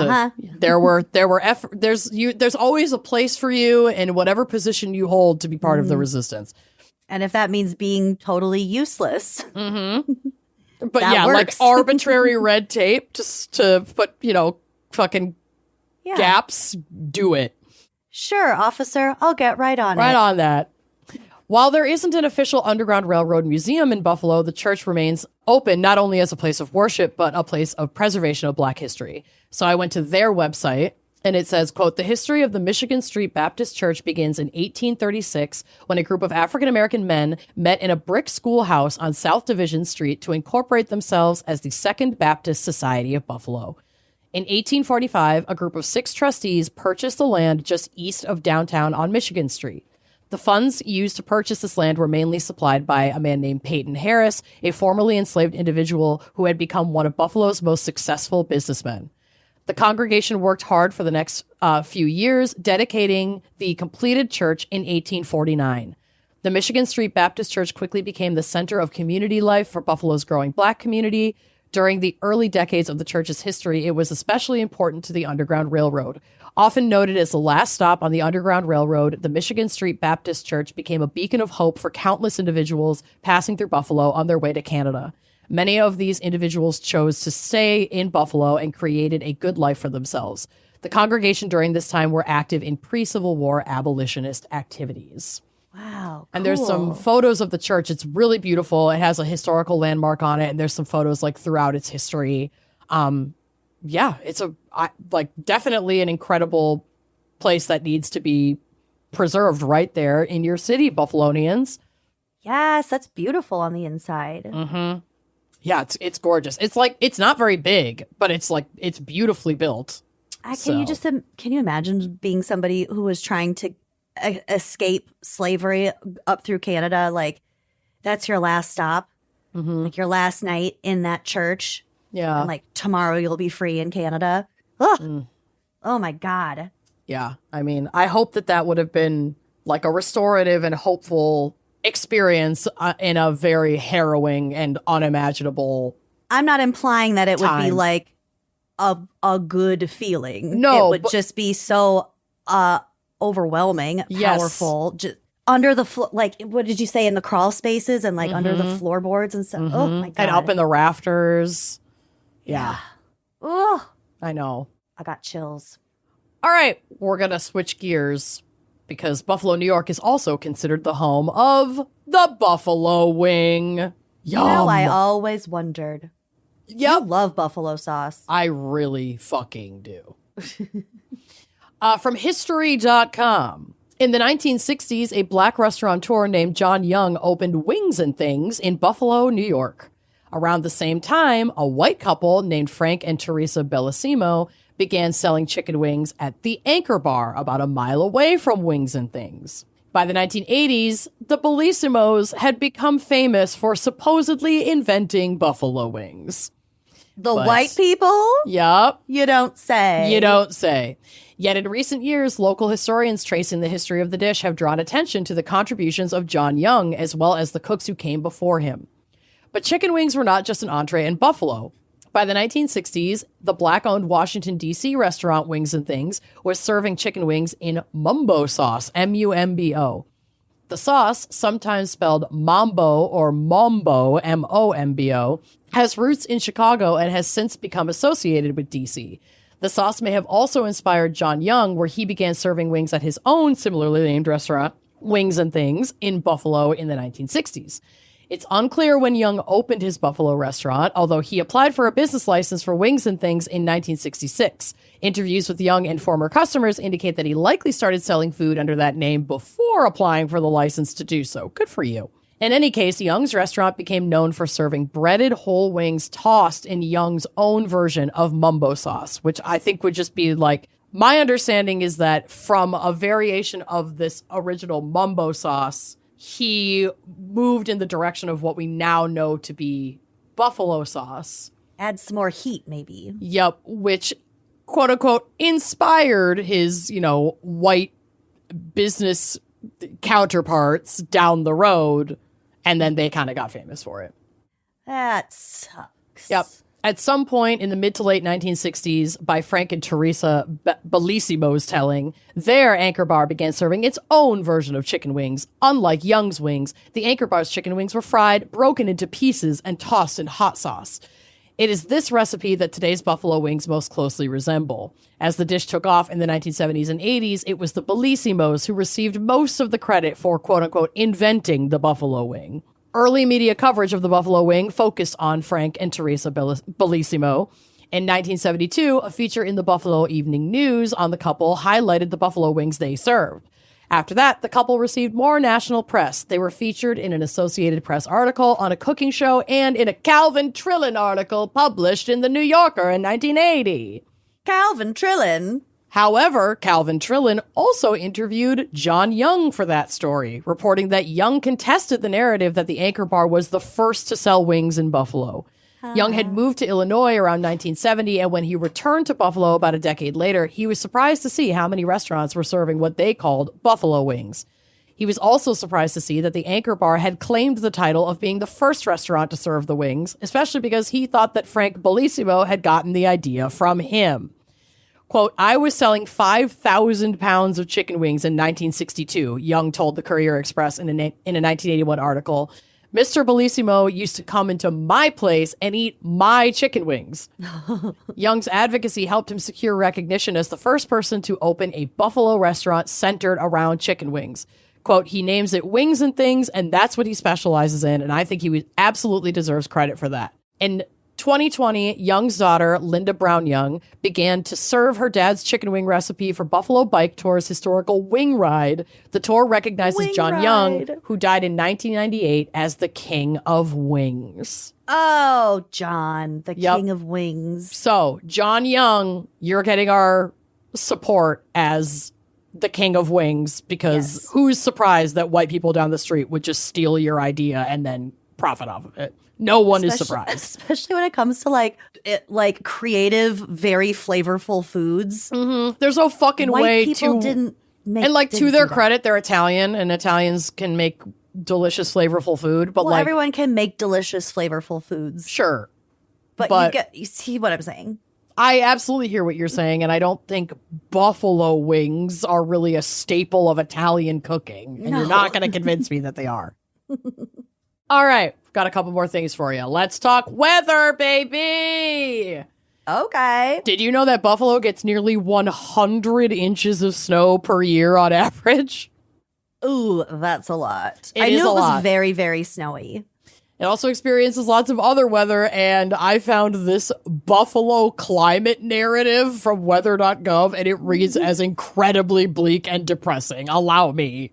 [SPEAKER 5] there's always a place for you in whatever position you hold to be part of the resistance.
[SPEAKER 4] And if that means being totally useless.
[SPEAKER 5] Mm-hmm. But
[SPEAKER 4] that
[SPEAKER 5] yeah,
[SPEAKER 4] works.
[SPEAKER 5] like arbitrary red tape just to put, fucking gaps, do it.
[SPEAKER 4] Sure, officer, I'll get right on it.
[SPEAKER 5] Right on that. While there isn't an official Underground Railroad museum in Buffalo, the church remains open not only as a place of worship, but a place of preservation of Black history. So I went to their website, and it says, quote, "The history of the Michigan Street Baptist Church begins in 1836 when a group of African-American men met in a brick schoolhouse on South Division Street to incorporate themselves as the Second Baptist Society of Buffalo. In 1845, a group of 6 trustees purchased the land just east of downtown on Michigan Street. The funds used to purchase this land were mainly supplied by a man named Peyton Harris, a formerly enslaved individual who had become one of Buffalo's most successful businessmen. The congregation worked hard for the next few years, dedicating the completed church in 1849. The Michigan Street Baptist Church quickly became the center of community life for Buffalo's growing Black community. During the early decades of the church's history, it was especially important to the Underground Railroad. Often noted as the last stop on the Underground Railroad, the Michigan Street Baptist Church became a beacon of hope for countless individuals passing through Buffalo on their way to Canada. Many of these individuals chose to stay in Buffalo and created a good life for themselves. The congregation during this time were active in pre-Civil War abolitionist activities."
[SPEAKER 4] Wow.
[SPEAKER 5] And there's some photos of the church. It's really beautiful. It has a historical landmark on it, and there's some photos like throughout its history. Yeah, it's definitely an incredible place that needs to be preserved right there in your city, Buffalonians.
[SPEAKER 4] Yes, that's beautiful on the inside.
[SPEAKER 5] Mm-hmm. Yeah, it's gorgeous. It's not very big, but it's beautifully built.
[SPEAKER 4] Can you imagine being somebody who was trying to escape slavery up through Canada? Like, that's your last stop, like your last night in that church.
[SPEAKER 5] Yeah.
[SPEAKER 4] And like tomorrow you'll be free in Canada. Ugh. Oh my God.
[SPEAKER 5] Yeah. I mean, I hope that would have been like a restorative and hopeful experience in a very harrowing and unimaginable.
[SPEAKER 4] I'm not implying that it would be
[SPEAKER 5] time.
[SPEAKER 4] like a good feeling.
[SPEAKER 5] No,
[SPEAKER 4] it would just be so overwhelming, powerful, just under the floor. Like, what did you say, in the crawl spaces and like under the floorboards and stuff? Oh my God.
[SPEAKER 5] And up in the rafters. Yeah.
[SPEAKER 4] Oh,
[SPEAKER 5] I know.
[SPEAKER 4] I got chills.
[SPEAKER 5] All right, we're going to switch gears because Buffalo, New York is also considered the home of the Buffalo Wing. Yum.
[SPEAKER 4] No, I always wondered.
[SPEAKER 5] Yep.
[SPEAKER 4] You love buffalo sauce.
[SPEAKER 5] I really fucking do. From history.com. In the 1960s, a Black restaurateur named John Young opened Wings and Things in Buffalo, New York. Around the same time, a white couple named Frank and Teresa Bellissimo began selling chicken wings at the Anchor Bar about a mile away from Wings and Things. By the 1980s, the Bellissimos had become famous for supposedly inventing buffalo wings.
[SPEAKER 4] But white people?
[SPEAKER 5] Yup.
[SPEAKER 4] You don't say.
[SPEAKER 5] You don't say. Yet in recent years, local historians tracing the history of the dish have drawn attention to the contributions of John Young as well as the cooks who came before him. But chicken wings were not just an entree in Buffalo. By the 1960s, the Black-owned Washington, D.C. restaurant Wings and Things was serving chicken wings in mumbo sauce, M-U-M-B-O. The sauce, sometimes spelled Mambo or Mombo, M-O-M-B-O, has roots in Chicago and has since become associated with D.C. The sauce may have also inspired John Young, where he began serving wings at his own similarly named restaurant, Wings and Things, in Buffalo in the 1960s. It's unclear when Young opened his Buffalo restaurant, although he applied for a business license for Wings and Things in 1966. Interviews with Young and former customers indicate that he likely started selling food under that name before applying for the license to do so. Good for you. In any case, Young's restaurant became known for serving breaded whole wings tossed in Young's own version of mumbo sauce, which I think would just be like, my understanding is that from a variation of this original mumbo sauce, he moved in the direction of what we now know to be buffalo sauce.
[SPEAKER 4] Add some more heat, maybe.
[SPEAKER 5] Yep, which, quote unquote, inspired his, white business counterparts down the road. And then they kind of got famous for it.
[SPEAKER 4] That sucks.
[SPEAKER 5] Yep. At some point in the mid to late 1960s, by Frank and Teresa Bellissimo's telling, their Anchor Bar began serving its own version of chicken wings. Unlike Young's wings, the Anchor Bar's chicken wings were fried, broken into pieces, and tossed in hot sauce. It is this recipe that today's buffalo wings most closely resemble. As the dish took off in the 1970s and 80s, it was the Bellissimos who received most of the credit for, quote-unquote, inventing the buffalo wing. Early media coverage of the buffalo wing focused on Frank and Teresa Bellissimo. In 1972, a feature in the Buffalo Evening News on the couple highlighted the buffalo wings they served. After that, the couple received more national press. They were featured in an Associated Press article, on a cooking show, and in a Calvin Trillin article published in The New Yorker in 1980.
[SPEAKER 4] Calvin Trillin?
[SPEAKER 5] However, Calvin Trillin also interviewed John Young for that story, reporting that Young contested the narrative that the Anchor Bar was the first to sell wings in Buffalo. Young had moved to Illinois around 1970, and when he returned to Buffalo about a decade later, he was surprised to see how many restaurants were serving what they called buffalo wings. He was also surprised to see that the Anchor Bar had claimed the title of being the first restaurant to serve the wings, especially because he thought that Frank Bellissimo had gotten the idea from him. Quote, I was selling 5,000 pounds of chicken wings in 1962, Young told the Courier Express in a 1981 article. Mr. Bellissimo used to come into my place and eat my chicken wings. Young's advocacy helped him secure recognition as the first person to open a Buffalo restaurant centered around chicken wings. Quote, he names it Wings and Things, and that's what he specializes in, and I think he absolutely deserves credit for that. In 2020, Young's daughter, Linda Brown Young, began to serve her dad's chicken wing recipe for Buffalo Bike Tour's historical Wing Ride. The tour recognizes John Young, who died in 1998, as the King of Wings.
[SPEAKER 4] Oh, John, the King of Wings.
[SPEAKER 5] So, John Young, you're getting our support as the King of Wings, because who's surprised that white people down the street would just steal your idea and then profit off of it? No one is surprised.
[SPEAKER 4] Especially when it comes to like creative, very flavorful foods.
[SPEAKER 5] Mm-hmm. There's no fucking
[SPEAKER 4] White
[SPEAKER 5] way
[SPEAKER 4] people
[SPEAKER 5] to
[SPEAKER 4] didn't make,
[SPEAKER 5] and like
[SPEAKER 4] didn't
[SPEAKER 5] to their
[SPEAKER 4] do that.
[SPEAKER 5] credit, they're Italian, and Italians can make delicious, flavorful food. But
[SPEAKER 4] Well,
[SPEAKER 5] like
[SPEAKER 4] everyone can make delicious, flavorful foods.
[SPEAKER 5] sure,
[SPEAKER 4] But you see what I'm saying?
[SPEAKER 5] I absolutely hear what you're saying, and I don't think buffalo wings are really a staple of Italian cooking. And you're not going to convince me that they are. All right, got a couple more things for you. Let's talk weather, baby.
[SPEAKER 4] Okay.
[SPEAKER 5] Did you know that Buffalo gets nearly 100 inches of snow per year on average?
[SPEAKER 4] Ooh, that's a lot.
[SPEAKER 5] It
[SPEAKER 4] I
[SPEAKER 5] is
[SPEAKER 4] knew
[SPEAKER 5] a
[SPEAKER 4] it was
[SPEAKER 5] lot.
[SPEAKER 4] very, very snowy.
[SPEAKER 5] It also experiences lots of other weather, and I found this Buffalo climate narrative from weather.gov, and it reads as incredibly bleak and depressing. Allow me.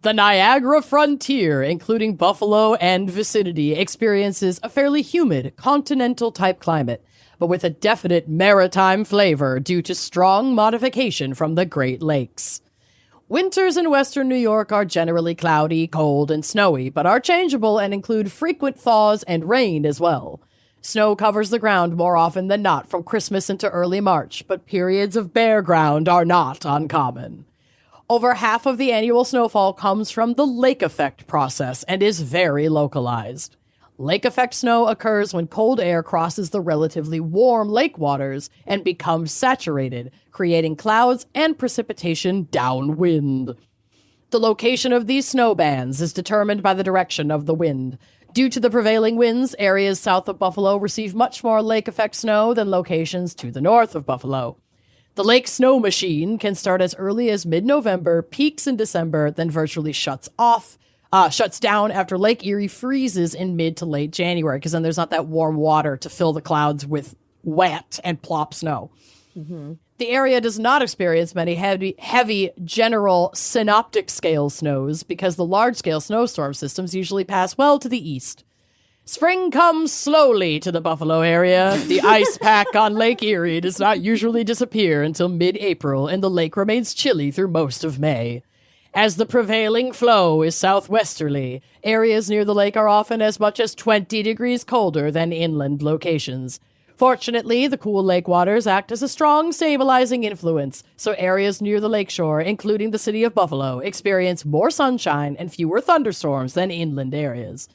[SPEAKER 5] The Niagara frontier, including Buffalo and vicinity, experiences a fairly humid, continental-type climate, but with a definite maritime flavor due to strong modification from the Great Lakes. Winters in western New York are generally cloudy, cold, and snowy, but are changeable and include frequent thaws and rain as well. Snow covers the ground more often than not from Christmas into early March, but periods of bare ground are not uncommon. Over half of the annual snowfall comes from the lake effect process and is very localized. Lake effect snow occurs when cold air crosses the relatively warm lake waters and becomes saturated, creating clouds and precipitation downwind. The location of these snow bands is determined by the direction of the wind. Due to the prevailing winds, areas south of Buffalo receive much more lake effect snow than locations to the north of Buffalo. The lake snow machine can start as early as mid-November, peaks in December, then virtually shuts down after Lake Erie freezes in mid to late January, because then there's not that warm water to fill the clouds with wet and plop snow. Mm-hmm. The area does not experience many heavy general synoptic scale snows because the large-scale snowstorm systems usually pass well to the east. Spring comes slowly to the Buffalo area. The ice pack on Lake Erie does not usually disappear until mid-April, and the lake remains chilly through most of May. As the prevailing flow is southwesterly, areas near the lake are often as much as 20 degrees colder than inland locations. Fortunately, the cool lake waters act as a strong stabilizing influence, so areas near the lakeshore, including the city of Buffalo, experience more sunshine and fewer thunderstorms than inland areas.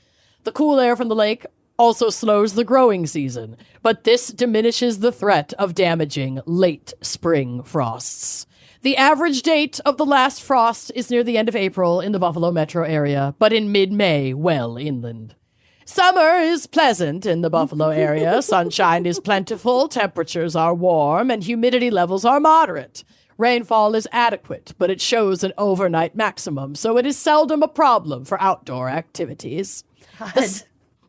[SPEAKER 5] The cool air from the lake also slows the growing season, but this diminishes the threat of damaging late spring frosts. The average date of the last frost is near the end of April in the Buffalo metro area, but in mid-May, well inland. Summer is pleasant in the Buffalo area. Sunshine is plentiful, temperatures are warm, and humidity levels are moderate. Rainfall is adequate, but it shows an overnight maximum, so it is seldom a problem for outdoor activities.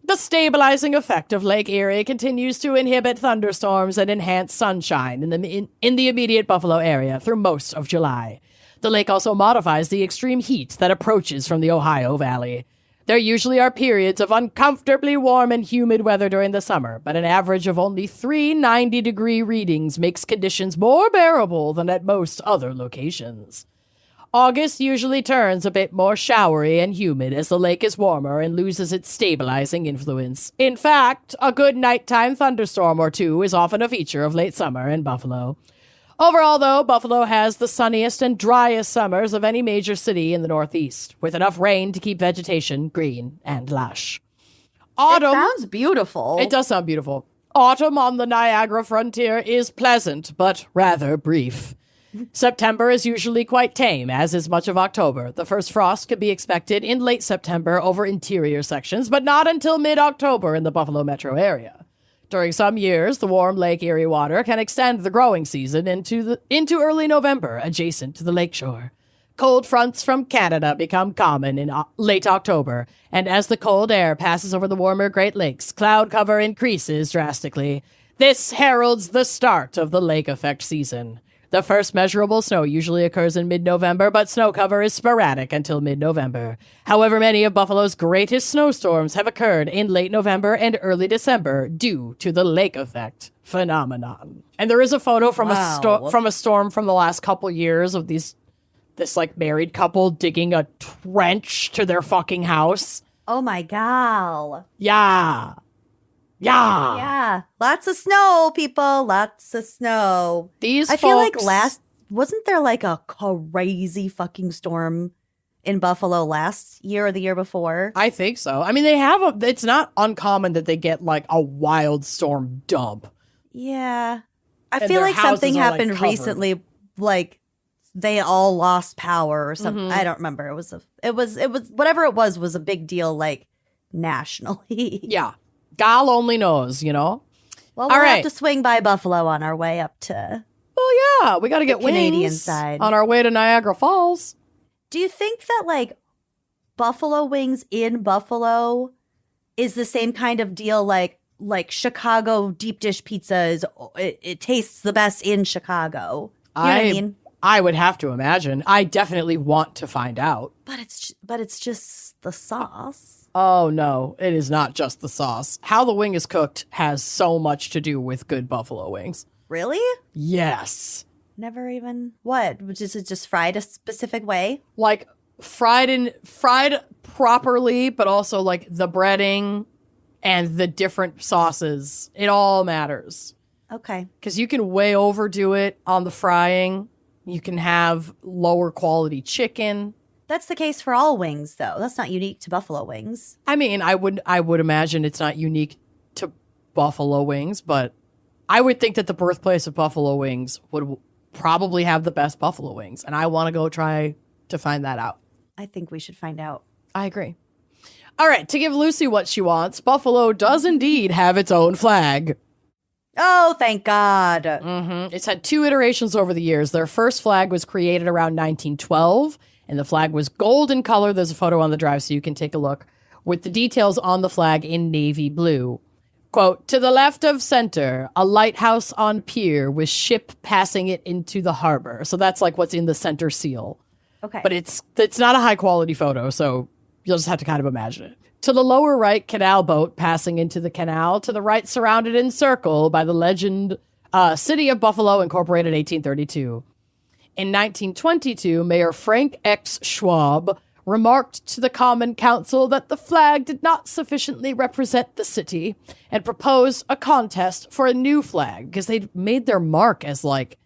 [SPEAKER 5] The stabilizing effect of Lake Erie continues to inhibit thunderstorms and enhance sunshine in the immediate Buffalo area through most of July. The lake also modifies the extreme heat that approaches from the Ohio Valley. There usually are periods of uncomfortably warm and humid weather during the summer, but an average of only 3 90-degree readings makes conditions more bearable than at most other locations. August usually turns a bit more showery and humid as the lake is warmer and loses its stabilizing influence. In fact, a good nighttime thunderstorm or two is often a feature of late summer in Buffalo. Overall, though, Buffalo has the sunniest and driest summers of any major city in the Northeast, with enough rain to keep vegetation green and lush. Autumn.
[SPEAKER 4] It sounds beautiful.
[SPEAKER 5] It does sound beautiful. Autumn on the Niagara frontier is pleasant, but rather brief. September is usually quite tame, as is much of October. The first frost could be expected in late September over interior sections, but not until mid-October in the Buffalo metro area. During some years, the warm Lake Erie water can extend the growing season into early November, adjacent to the lakeshore. Cold fronts from Canada become common in late October, and as the cold air passes over the warmer Great Lakes, cloud cover increases drastically. This heralds the start of the lake effect season. The first measurable snow usually occurs in mid-November, but snow cover is sporadic until mid-November. However, many of Buffalo's greatest snowstorms have occurred in late November and early December due to the lake effect phenomenon. And there is a photo from a storm from the last couple years of this like married couple digging a trench to their fucking house.
[SPEAKER 4] Oh my god.
[SPEAKER 5] Yeah.
[SPEAKER 4] Yeah. Lots of snow, people. Lots of snow.
[SPEAKER 5] I
[SPEAKER 4] feel like wasn't there like a crazy fucking storm in Buffalo last year or the year before?
[SPEAKER 5] I think so. I mean, it's not uncommon that they get like a wild storm dump.
[SPEAKER 4] Yeah. I
[SPEAKER 5] And
[SPEAKER 4] feel
[SPEAKER 5] their
[SPEAKER 4] like something
[SPEAKER 5] houses are, like,
[SPEAKER 4] happened
[SPEAKER 5] covered.
[SPEAKER 4] recently, like they all lost power or something. I don't remember. It was whatever it was a big deal, like nationally.
[SPEAKER 5] Yeah. God only knows, you know?
[SPEAKER 4] Well, we'll
[SPEAKER 5] All
[SPEAKER 4] have
[SPEAKER 5] right.
[SPEAKER 4] to swing by Buffalo on our way up to.
[SPEAKER 5] Well, yeah, we got to get
[SPEAKER 4] Canadian
[SPEAKER 5] wings
[SPEAKER 4] side.
[SPEAKER 5] on our way to Niagara Falls.
[SPEAKER 4] Do you think that like buffalo wings in Buffalo is the same kind of deal like Chicago deep dish pizza is it tastes the best in Chicago? You know what I mean?
[SPEAKER 5] I would have to imagine. I definitely want to find out.
[SPEAKER 4] But it's just the sauce.
[SPEAKER 5] Oh, no, it is not just the sauce. How the wing is cooked has so much to do with good buffalo wings.
[SPEAKER 4] Really?
[SPEAKER 5] Yes.
[SPEAKER 4] Never even what? Is it just fried a specific way?
[SPEAKER 5] Like fried properly, but also like the breading and the different sauces. It all matters.
[SPEAKER 4] Okay.
[SPEAKER 5] Because you can way overdo it on the frying. You can have lower quality chicken.
[SPEAKER 4] That's the case for all wings, though. That's not unique to buffalo wings.
[SPEAKER 5] I mean, I would imagine it's not unique to buffalo wings, but I would think that the birthplace of buffalo wings would probably have the best buffalo wings, and I want to go try to find that out.
[SPEAKER 4] I think we should find out.
[SPEAKER 5] I agree. All right, to give Lucy what she wants, Buffalo does indeed have its own flag.
[SPEAKER 4] Oh, thank God.
[SPEAKER 5] It's had 2 iterations over the years. Their first flag was created around 1912, and the flag was gold in color. There's a photo on the drive so you can take a look, with the details on the flag in navy blue. Quote, to the left of center, a lighthouse on pier with ship passing it into the harbor. So that's like what's in the center seal.
[SPEAKER 4] Okay.
[SPEAKER 5] But it's not a high quality photo, so you'll just have to kind of imagine it. To the lower right, canal boat passing into the canal. To the right, surrounded in circle by the legend City of Buffalo, Incorporated, 1832. In 1922, Mayor Frank X. Schwab remarked to the Common Council that the flag did not sufficiently represent the city and proposed a contest for a new flag because they'd made their mark as like,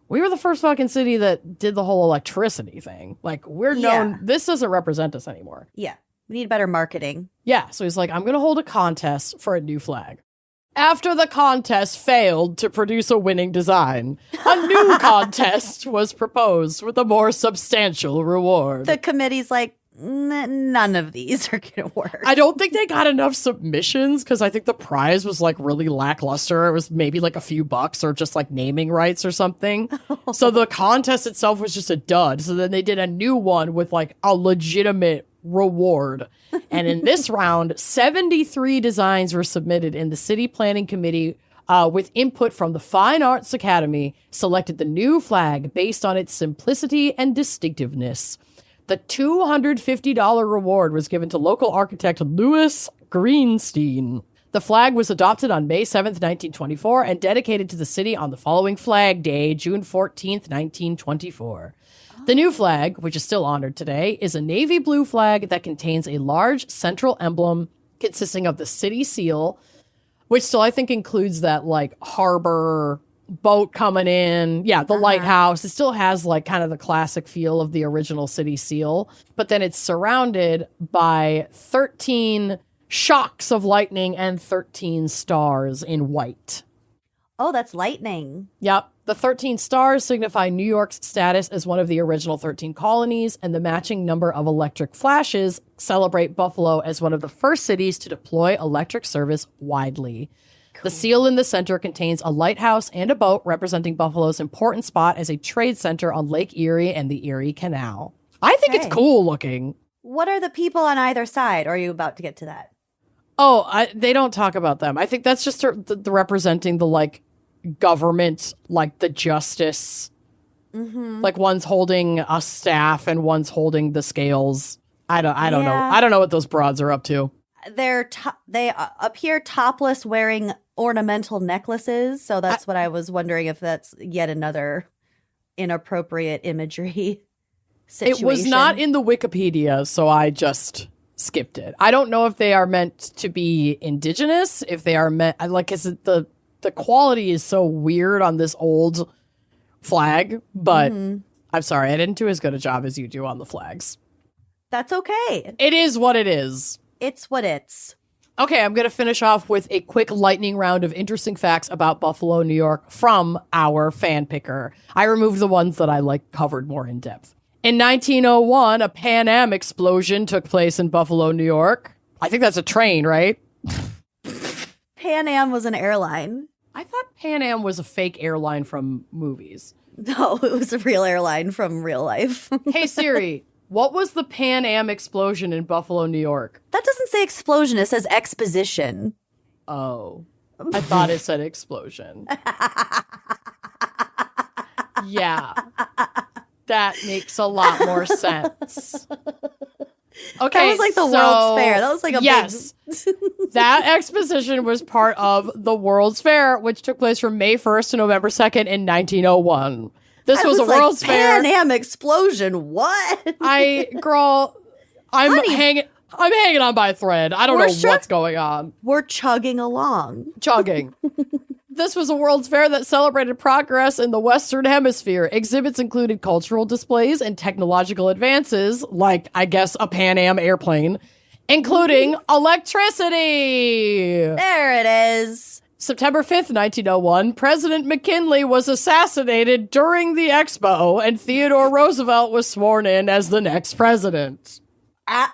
[SPEAKER 5] we were the first fucking city that did the whole electricity thing. Like, we're known, this doesn't represent us anymore.
[SPEAKER 4] Yeah. We need better marketing.
[SPEAKER 5] Yeah. So he's like, I'm going to hold a contest for a new flag. After the contest failed to produce a winning design, a new contest was proposed with a more substantial reward.
[SPEAKER 4] The committee's like, none of these are going to work.
[SPEAKER 5] I don't think they got enough submissions because I think the prize was like really lackluster. It was maybe like a few bucks or just like naming rights or something. So the contest itself was just a dud. So then they did a new one with like a legitimate reward. And in this round, 73 designs were submitted, and the city planning committee, with input from the Fine Arts Academy, selected the new flag based on its simplicity and distinctiveness. The $250 reward was given to local architect Louis Greenstein. The flag was adopted on May 7th, 1924, and dedicated to the city on the following Flag Day, June 14th, 1924. The new flag, which is still honored today, is a navy blue flag that contains a large central emblem consisting of the city seal, which still I think includes that like harbor boat coming in. Yeah, the lighthouse. It still has like kind of the classic feel of the original city seal, but then it's surrounded by 13 shocks of lightning and 13 stars in white.
[SPEAKER 4] Oh, that's lightning.
[SPEAKER 5] Yep. The 13 stars signify New York's status as one of the original 13 colonies, and the matching number of electric flashes celebrate Buffalo as one of the first cities to deploy electric service widely. Cool. The seal in the center contains a lighthouse and a boat representing Buffalo's important spot as a trade center on Lake Erie and the Erie Canal. I think it's cool looking.
[SPEAKER 4] What are the people on either side? Or are you about to get to that?
[SPEAKER 5] Oh, they don't talk about them. I think that's just the representing the like government, like the justice. Mm-hmm. Like one's holding a staff and one's holding the scales. I don't know. I don't know what those broads are up to.
[SPEAKER 4] They appear topless wearing ornamental necklaces. So that's what I was wondering if that's yet another inappropriate imagery situation.
[SPEAKER 5] It was not in the Wikipedia, so I just skipped it. I don't know if they are meant to be indigenous, if they are meant, like, is it the quality is so weird on this old flag, but I'm sorry, I didn't do as good a job as you do on the flags.
[SPEAKER 4] That's okay.
[SPEAKER 5] It is what it is.
[SPEAKER 4] It's what it's.
[SPEAKER 5] Okay, I'm going to finish off with a quick lightning round of interesting facts about Buffalo, New York from our fan picker. I removed the ones that I covered more in depth. In 1901, a Pan Am explosion took place in Buffalo, New York. I think that's a train, right?
[SPEAKER 4] Pan Am was an airline.
[SPEAKER 5] I thought Pan Am was a fake airline from movies.
[SPEAKER 4] No, it was a real airline from real life.
[SPEAKER 5] Hey, Siri, what was the Pan Am explosion in Buffalo, New York?
[SPEAKER 4] That doesn't say explosion. It says exposition.
[SPEAKER 5] Oh, I thought it said explosion. Yeah, that makes a lot more sense. Okay,
[SPEAKER 4] that was like the World's Fair. That was like a big...
[SPEAKER 5] That exposition was part of the World's Fair, which took place from May 1st to November 2nd in 1901. This was a World's Fair.
[SPEAKER 4] Pan Am explosion. What?
[SPEAKER 5] I'm hanging on by a thread. I don't know what's going on.
[SPEAKER 4] We're chugging along.
[SPEAKER 5] Chugging. This was a World's Fair that celebrated progress in the Western Hemisphere. Exhibits included cultural displays and technological advances, like, I guess, a Pan Am airplane, including electricity.
[SPEAKER 4] There it is.
[SPEAKER 5] September 5th, 1901, President McKinley was assassinated during the expo, and Theodore Roosevelt was sworn in as the next president.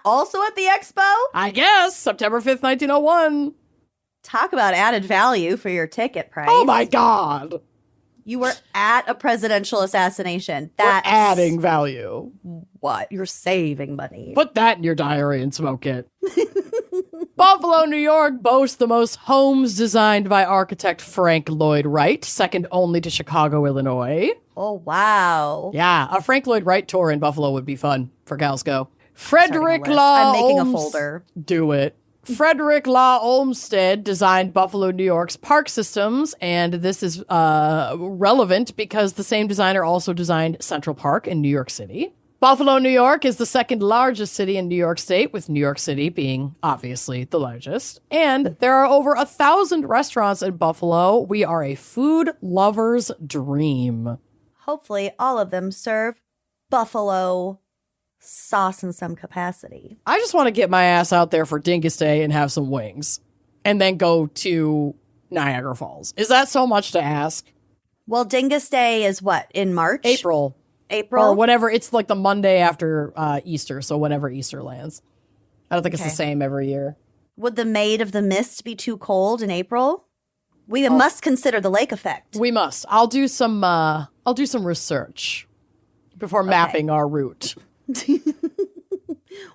[SPEAKER 4] Also at the expo?
[SPEAKER 5] I guess, September 5th, 1901.
[SPEAKER 4] Talk about added value for your ticket price.
[SPEAKER 5] Oh my God.
[SPEAKER 4] You were at a presidential assassination.
[SPEAKER 5] That's adding value.
[SPEAKER 4] What? You're saving money.
[SPEAKER 5] Put that in your diary and smoke it. Buffalo, New York boasts the most homes designed by architect Frank Lloyd Wright, second only to Chicago, Illinois.
[SPEAKER 4] Oh, wow.
[SPEAKER 5] Yeah, a Frank Lloyd Wright tour in Buffalo would be fun for gals go. Frederick Law.
[SPEAKER 4] I'm making a folder.
[SPEAKER 5] Do it. Frederick Law Olmsted designed Buffalo, New York's park systems, and this is relevant because the same designer also designed Central Park in New York City. Buffalo, New York is the second largest city in New York State, with New York City being obviously the largest. And there are over 1,000 restaurants in Buffalo. We are a food lover's dream.
[SPEAKER 4] Hopefully, all of them serve buffalo sauce in some capacity.
[SPEAKER 5] I just want to get my ass out there for Dingus Day and have some wings and then go to Niagara Falls. Is that so much to ask?
[SPEAKER 4] Well, Dingus Day is what, in March?
[SPEAKER 5] April. Or whatever. It's like the Monday after Easter, so whenever Easter lands. I don't think it's the same every year.
[SPEAKER 4] Would the Maid of the Mist be too cold in April? We must consider the lake effect.
[SPEAKER 5] We must. I'll do some research before mapping our route.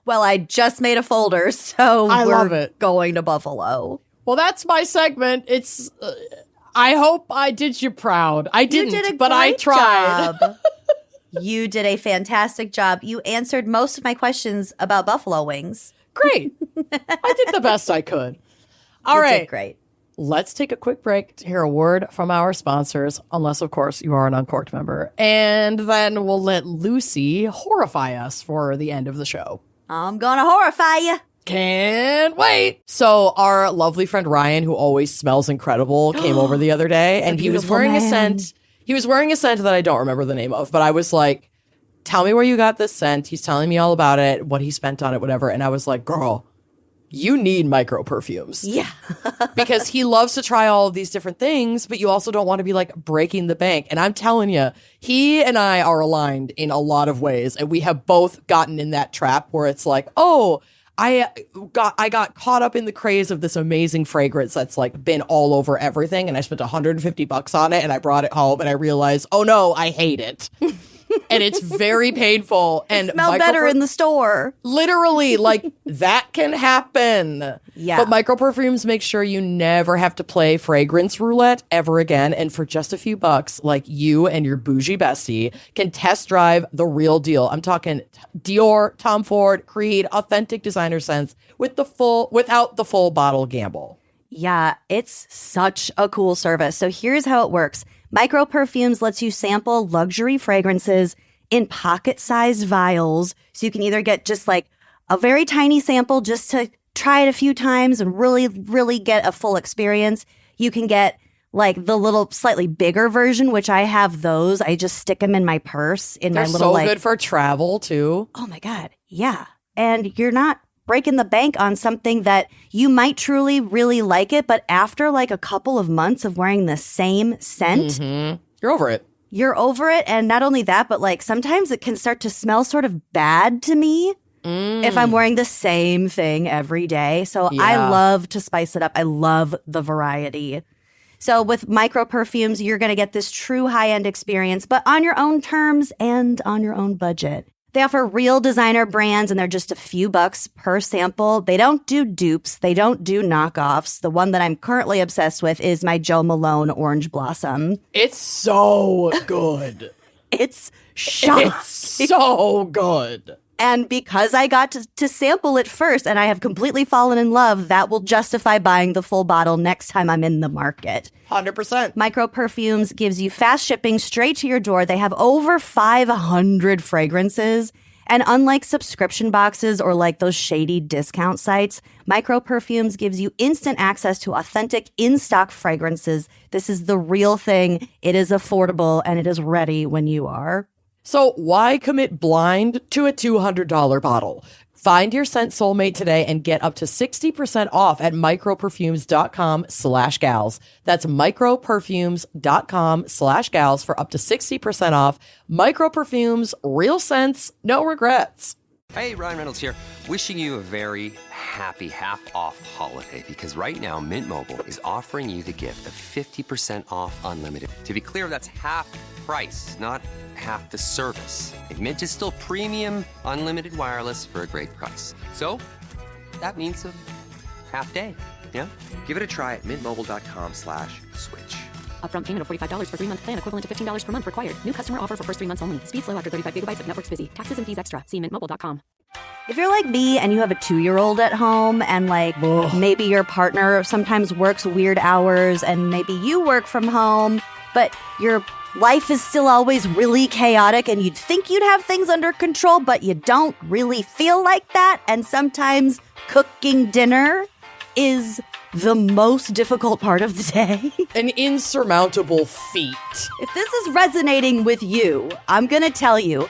[SPEAKER 4] Well, I just made a folder, so
[SPEAKER 5] I love it.
[SPEAKER 4] Going to Buffalo.
[SPEAKER 5] Well, that's my segment. It's. I hope I did you proud. I didn't, but I tried.
[SPEAKER 4] You did a fantastic job. You answered most of my questions about buffalo wings.
[SPEAKER 5] Great. I did the best I could. All right.
[SPEAKER 4] Did great.
[SPEAKER 5] Let's take a quick break to hear a word from our sponsors, unless, of course, you are an Uncorked member. And then we'll let Lucy horrify us for the end of the show.
[SPEAKER 4] I'm gonna horrify you.
[SPEAKER 5] Can't wait. So our lovely friend Ryan, who always smells incredible, came over the other day, and he was wearing a scent. He was wearing a scent that I don't remember the name of, but I was like, tell me where you got this scent. He's telling me all about it, what he spent on it, whatever. And I was like, girl, you need micro perfumes.
[SPEAKER 4] Yeah.
[SPEAKER 5] Because he loves to try all of these different things, but you also don't want to be like breaking the bank. And I'm telling you, he and I are aligned in a lot of ways. And we have both gotten in that trap where it's like, oh, I got caught up in the craze of this amazing fragrance that's like been all over everything. And I spent $150 on it and I brought it home and I realized, oh no, I hate it. And it's very painful. And
[SPEAKER 4] smell better in the store.
[SPEAKER 5] Literally, like that can happen.
[SPEAKER 4] Yeah.
[SPEAKER 5] But micro perfumes make sure you never have to play fragrance roulette ever again. And for just a few bucks, like you and your bougie bestie can test drive the real deal. I'm talking Dior, Tom Ford, Creed, authentic designer scents without the full bottle gamble.
[SPEAKER 4] Yeah, it's such a cool service. So here's how it works. Micro Perfumes lets you sample luxury fragrances in pocket-sized vials. So you can either get just like a very tiny sample just to try it a few times and really, really get a full experience. You can get like the little slightly bigger version, which I have those. I just stick them in my purse.
[SPEAKER 5] They're
[SPEAKER 4] my little
[SPEAKER 5] so good for travel too.
[SPEAKER 4] Oh my God. Yeah. And you're not breaking the bank on something that you might truly really like it, but after like a couple of months of wearing the same scent,
[SPEAKER 5] you're over it.
[SPEAKER 4] You're over it. And not only that, but like sometimes it can start to smell sort of bad to me if I'm wearing the same thing every day. So
[SPEAKER 5] Yeah.
[SPEAKER 4] I love to spice it up. I love the variety. So with micro perfumes, you're going to get this true high-end experience, but on your own terms and on your own budget. They offer real designer brands, and they're just a few bucks per sample. They don't do dupes. They don't do knockoffs. The one that I'm currently obsessed with is my Joe Malone Orange Blossom.
[SPEAKER 5] It's so good.
[SPEAKER 4] It's shocking.
[SPEAKER 5] It's so good.
[SPEAKER 4] And because I got to sample it first and I have completely fallen in love, that will justify buying the full bottle next time I'm in the market.
[SPEAKER 5] 100%.
[SPEAKER 4] Micro Perfumes gives you fast shipping straight to your door. They have over 500 fragrances. And unlike subscription boxes or like those shady discount sites, Micro Perfumes gives you instant access to authentic in-stock fragrances. This is the real thing. It is affordable and it is ready when you are.
[SPEAKER 5] So why commit blind to a $200 bottle? Find your scent soulmate today and get up to 60% off at microperfumes.com/gals. That's microperfumes.com/gals for up to 60% off. Micro Perfumes, real scents, no regrets.
[SPEAKER 6] Hey, Ryan Reynolds here. Wishing you a very happy half-off holiday because right now Mint Mobile is offering you the gift of 50% off unlimited. To be clear, that's half price, not half the service. And Mint is still premium unlimited wireless for a great price. So that means a half day, yeah? Give it a try at mintmobile.com/switch.
[SPEAKER 7] Upfront payment of $45 for 3-month plan, equivalent to $15 per month required. New customer offer for first 3 months only. Speed slow after 35 gigabytes if network's busy. Taxes and fees extra. See mintmobile.com.
[SPEAKER 4] If you're like me and you have a 2-year-old at home and like maybe your partner sometimes works weird hours and maybe you work from home, but your life is still always really chaotic and you'd think you'd have things under control, but you don't really feel like that. And sometimes cooking dinner is the most difficult part of the day.
[SPEAKER 5] An insurmountable feat.
[SPEAKER 4] If this is resonating with you, I'm going to tell you,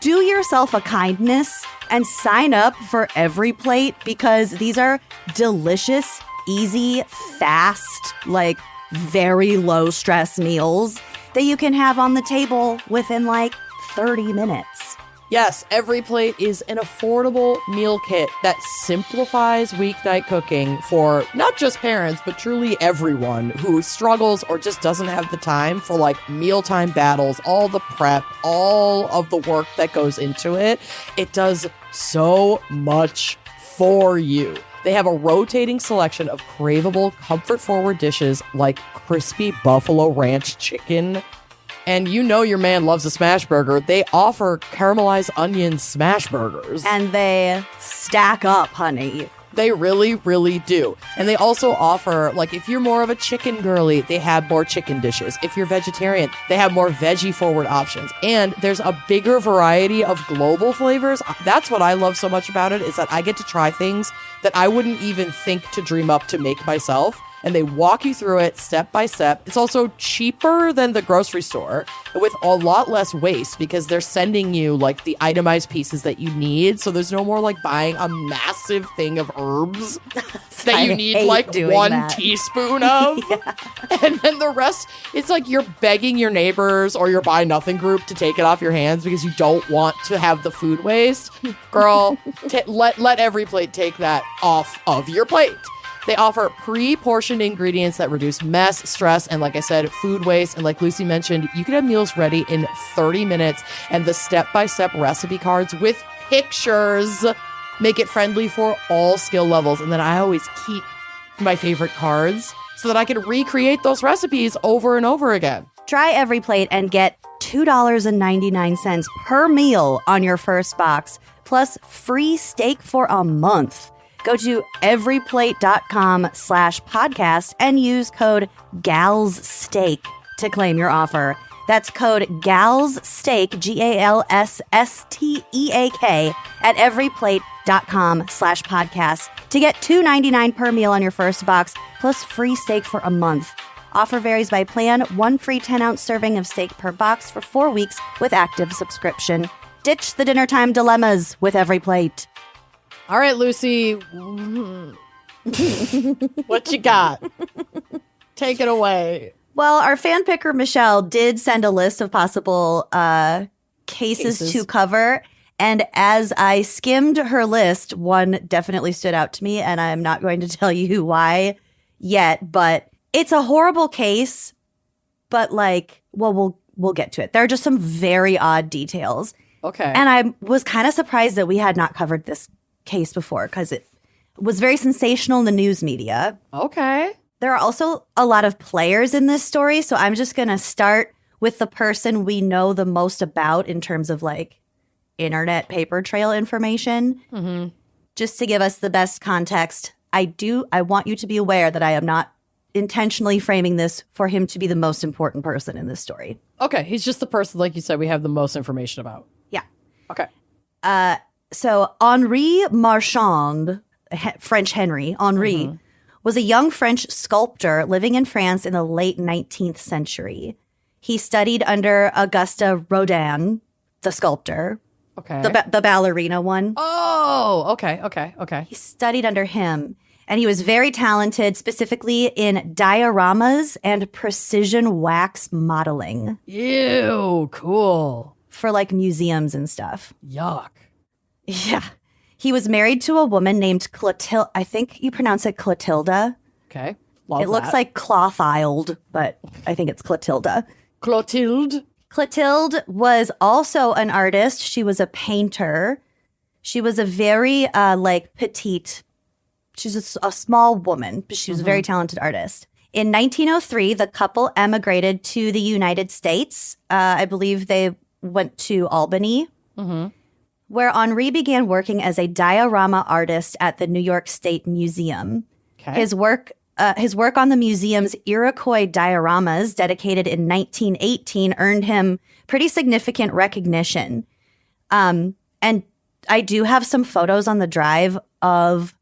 [SPEAKER 4] do yourself a kindness and sign up for Every Plate because these are delicious, easy, fast, like very low stress meals that you can have on the table within like 30 minutes.
[SPEAKER 5] Yes, Every Plate is an affordable meal kit that simplifies weeknight cooking for not just parents, but truly everyone who struggles or just doesn't have the time for like mealtime battles, all the prep, all of the work that goes into it. It does so much for you. They have a rotating selection of craveable, comfort-forward dishes like crispy buffalo ranch chicken. And you know your man loves a smash burger. They offer caramelized onion smash burgers.
[SPEAKER 4] And they stack up, honey.
[SPEAKER 5] They really, really do. And they also offer, like, if you're more of a chicken girly, they have more chicken dishes. If you're vegetarian, they have more veggie-forward options. And there's a bigger variety of global flavors. That's what I love so much about it, is that I get to try things that I wouldn't even think to dream up to make myself. And they walk you through it step by step. It's also cheaper than the grocery store with a lot less waste because they're sending you like the itemized pieces that you need. So there's no more like buying a massive thing of herbs that you need like 1 teaspoon of. Yeah. And then the rest, it's like you're begging your neighbors or your Buy Nothing group to take it off your hands because you don't want to have the food waste. Girl, let Every Plate take that off of your plate. They offer pre-portioned ingredients that reduce mess, stress, and like I said, food waste. And like Lucy mentioned, you can have meals ready in 30 minutes. And the step-by-step recipe cards with pictures make it friendly for all skill levels. And then I always keep my favorite cards so that I can recreate those recipes over and over again.
[SPEAKER 4] Try Every Plate and get $2.99 per meal on your first box, plus free steak for a month. Go to everyplate.com/podcast and use code GALSSTEAK to claim your offer. That's code GALSSTEAK, GALSSTEAK, at everyplate.com/podcast to get $2.99 per meal on your first box, plus free steak for a month. Offer varies by plan. 1 free 10-ounce serving of steak per box for 4 weeks with active subscription. Ditch the dinner time dilemmas with Every Plate.
[SPEAKER 5] All right, Lucy. What you got? Take it away.
[SPEAKER 4] Well, our fan picker, Michelle, did send a list of possible cases to cover. And as I skimmed her list, one definitely stood out to me. And I'm not going to tell you why yet. But it's a horrible case. But like, well, we'll get to it. There are just some very odd details.
[SPEAKER 5] Okay.
[SPEAKER 4] And I was kind of surprised that we had not covered this case before because it was very sensational in the news media.
[SPEAKER 5] Okay.
[SPEAKER 4] There are also a lot of players in this story, so I'm just going to start with the person we know the most about in terms of like internet paper trail information. Mm-hmm. Just to give us the best context, I want you to be aware that I am not intentionally framing this for him to be the most important person in this story.
[SPEAKER 5] Okay, he's just the person, like you said, we have the most information about.
[SPEAKER 4] Yeah.
[SPEAKER 5] Okay.
[SPEAKER 4] So Henri Marchand, French Henry, was a young French sculptor living in France in the late 19th century. He studied under Auguste Rodin, the sculptor.
[SPEAKER 5] Okay.
[SPEAKER 4] The ballerina one.
[SPEAKER 5] Oh, okay.
[SPEAKER 4] He studied under him, and he was very talented, specifically in dioramas and precision wax modeling.
[SPEAKER 5] Ew, cool.
[SPEAKER 4] For like museums and stuff.
[SPEAKER 5] Yuck.
[SPEAKER 4] Yeah. He was married to a woman named Clotilde. I think you pronounce it Clotilda.
[SPEAKER 5] Okay. Love
[SPEAKER 4] it looks like Clothild, but I think it's Clotilda.
[SPEAKER 5] Clotilde.
[SPEAKER 4] Clotilde was also an artist. She was a painter. She was a very petite. She's a small woman, but she was a very talented artist. In 1903, the couple emigrated to the United States. I believe they went to Albany. Mm-hmm. where Henri began working as a diorama artist at the New York State Museum.
[SPEAKER 5] Okay.
[SPEAKER 4] His work on the museum's Iroquois dioramas, dedicated in 1918, earned him pretty significant recognition. And I do have some photos on the drive of,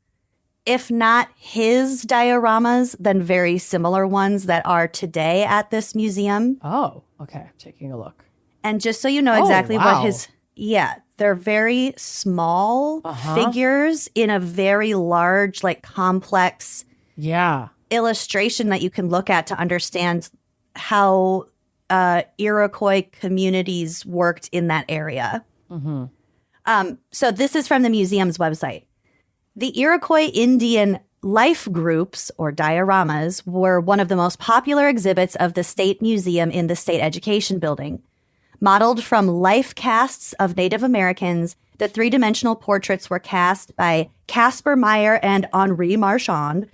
[SPEAKER 4] if not his dioramas, then very similar ones that are today at this museum.
[SPEAKER 5] Oh, okay. Taking a look.
[SPEAKER 4] And just so you know exactly
[SPEAKER 5] wow.
[SPEAKER 4] what they're very small figures in a very large, like complex illustration that you can look at to understand how Iroquois communities worked in that area. So this is from the museum's website. The Iroquois Indian life groups, or dioramas, were one of the most popular exhibits of the State Museum in the State Education Building. Modeled from life casts of Native Americans, the three-dimensional portraits were cast by Caspar Meyer and Henri Marchand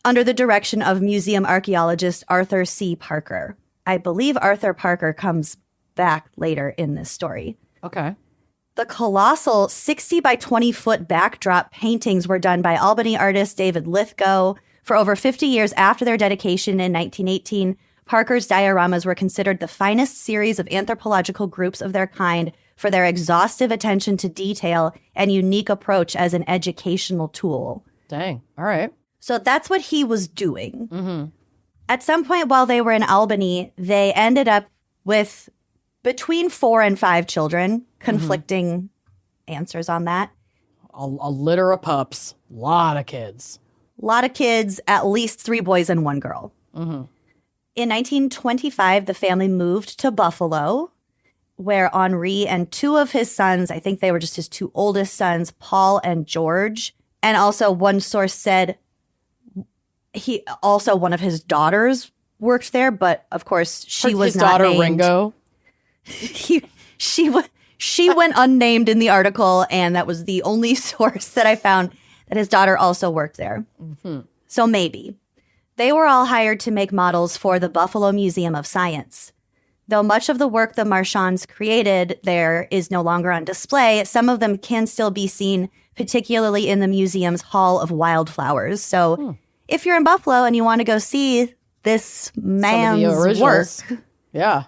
[SPEAKER 4] under the direction of museum archaeologist Arthur C. Parker. I believe Arthur Parker comes back later in this story.
[SPEAKER 5] Okay.
[SPEAKER 4] The colossal 60 by 20 foot backdrop paintings were done by Albany artist David Lithgow. For over 50 years after their dedication in 1918, Parker's dioramas were considered the finest series of anthropological groups of their kind for their exhaustive attention to detail and unique approach as an educational tool.
[SPEAKER 5] Dang. All right.
[SPEAKER 4] So that's what he was doing. At some point while they were in Albany, they ended up with between 4 and 5 children, conflicting answers on that.
[SPEAKER 5] A litter of pups. A lot of kids.
[SPEAKER 4] A lot of kids, at least 3 boys and 1 girl. In 1925, the family moved to Buffalo, where Henri and 2 of his sons, I think they were just his 2 oldest sons, Paul and George, and also one source said one of his daughters worked there, but of course she was
[SPEAKER 5] his
[SPEAKER 4] not
[SPEAKER 5] daughter
[SPEAKER 4] named.
[SPEAKER 5] Ringo.
[SPEAKER 4] She went unnamed in the article, and that was the only source that I found that his daughter also worked there. So maybe. They were all hired to make models for the Buffalo Museum of Science. Though much of the work the Marchands created there is no longer on display, some of them can still be seen, particularly in the museum's Hall of Wildflowers. So if you're in Buffalo and you want to go see this man's work.
[SPEAKER 5] Yeah.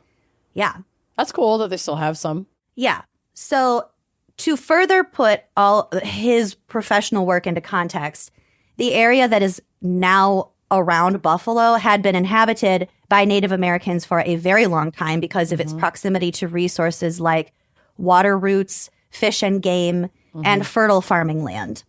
[SPEAKER 4] Yeah.
[SPEAKER 5] That's cool that they still have some.
[SPEAKER 4] Yeah. So to further put all his professional work into context, the area that is now around Buffalo had been inhabited by Native Americans for a very long time because of its proximity to resources like water routes, fish and game, and fertile farming land.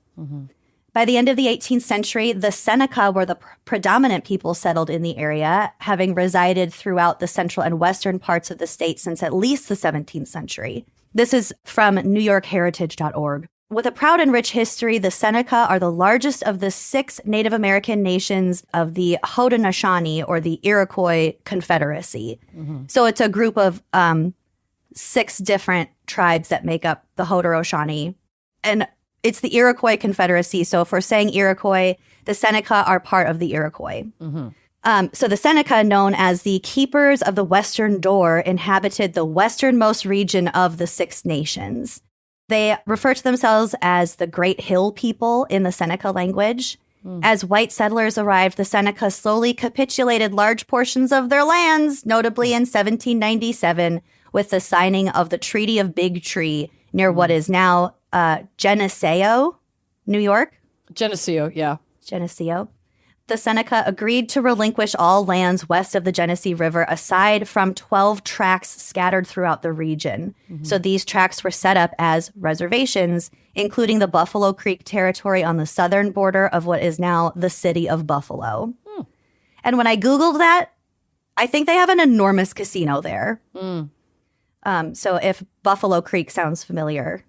[SPEAKER 4] By the end of the 18th century, the Seneca were the predominant people settled in the area, having resided throughout the central and western parts of the state since at least the 17th century. This is from NewYorkHeritage.org. With a proud and rich history, the Seneca are the largest of the 6 Native American nations of the Haudenosaunee, or the Iroquois Confederacy. So it's a group of 6 different tribes that make up the Haudenosaunee. And it's the Iroquois Confederacy. So if we're saying Iroquois, the Seneca are part of the Iroquois. So the Seneca, known as the Keepers of the Western Door, inhabited the westernmost region of the 6 nations. They refer to themselves as the Great Hill People in the Seneca language. As white settlers arrived, the Seneca slowly capitulated large portions of their lands, notably in 1797 with the signing of the Treaty of Big Tree near what is now Geneseo, New York.
[SPEAKER 5] Geneseo, yeah.
[SPEAKER 4] Geneseo. The Seneca agreed to relinquish all lands west of the Genesee River aside from 12 tracts scattered throughout the region. So these tracts were set up as reservations, including the Buffalo Creek territory on the southern border of what is now the city of Buffalo. And when I Googled that, I think they have an enormous casino there. So if Buffalo Creek sounds familiar,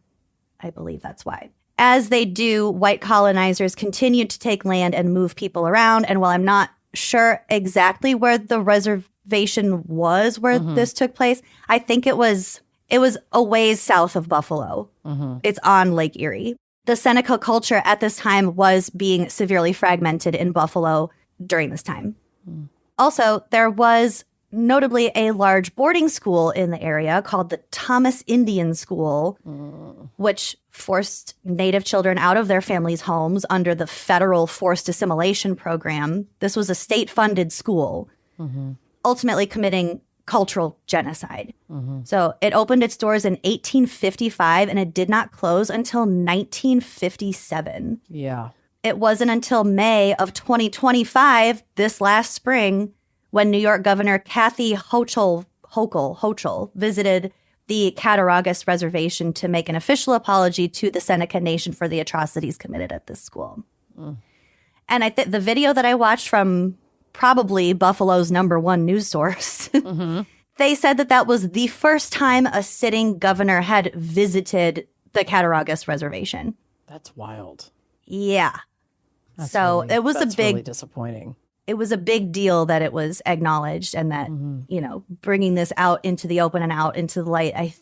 [SPEAKER 4] I believe that's why. As they do, white colonizers continued to take land and move people around. And while I'm not sure exactly where the reservation was where this took place, I think it was a ways south of Buffalo. It's on Lake Erie. The Seneca culture at this time was being severely fragmented in Buffalo during this time. Also, there was notably a large boarding school in the area called the Thomas Indian School, which forced Native children out of their families' homes under the federal forced assimilation program. This was a state-funded school, ultimately committing cultural genocide. So it opened its doors in 1855, and it did not close until 1957.
[SPEAKER 5] Yeah.
[SPEAKER 4] It wasn't until May of 2025, this last spring, when New York Governor Kathy Hochul visited the Cattaraugus Reservation to make an official apology to the Seneca Nation for the atrocities committed at this school. And I think the video that I watched from probably Buffalo's #1 news source, they said that that was the first time a sitting governor had visited the Cattaraugus Reservation.
[SPEAKER 5] That's wild.
[SPEAKER 4] Yeah.
[SPEAKER 5] That's
[SPEAKER 4] so
[SPEAKER 5] really,
[SPEAKER 4] it was
[SPEAKER 5] that's
[SPEAKER 4] a big
[SPEAKER 5] really disappointing.
[SPEAKER 4] It was a big deal that it was acknowledged and that, you know, bringing this out into the open and out into the light.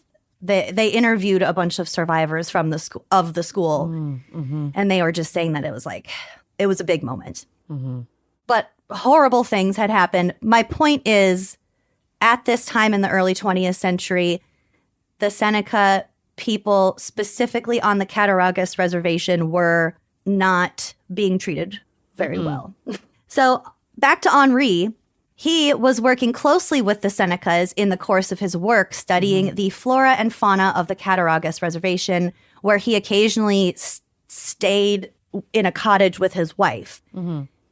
[SPEAKER 4] They interviewed a bunch of survivors from the school and they were just saying that it was a big moment. But horrible things had happened. My point is, at this time in the early 20th century, the Seneca people, specifically on the Cattaraugus Reservation, were not being treated very well. So back to Henri. He was working closely with the Senecas in the course of his work, studying the flora and fauna of the Cattaraugus Reservation, where he occasionally stayed in a cottage with his wife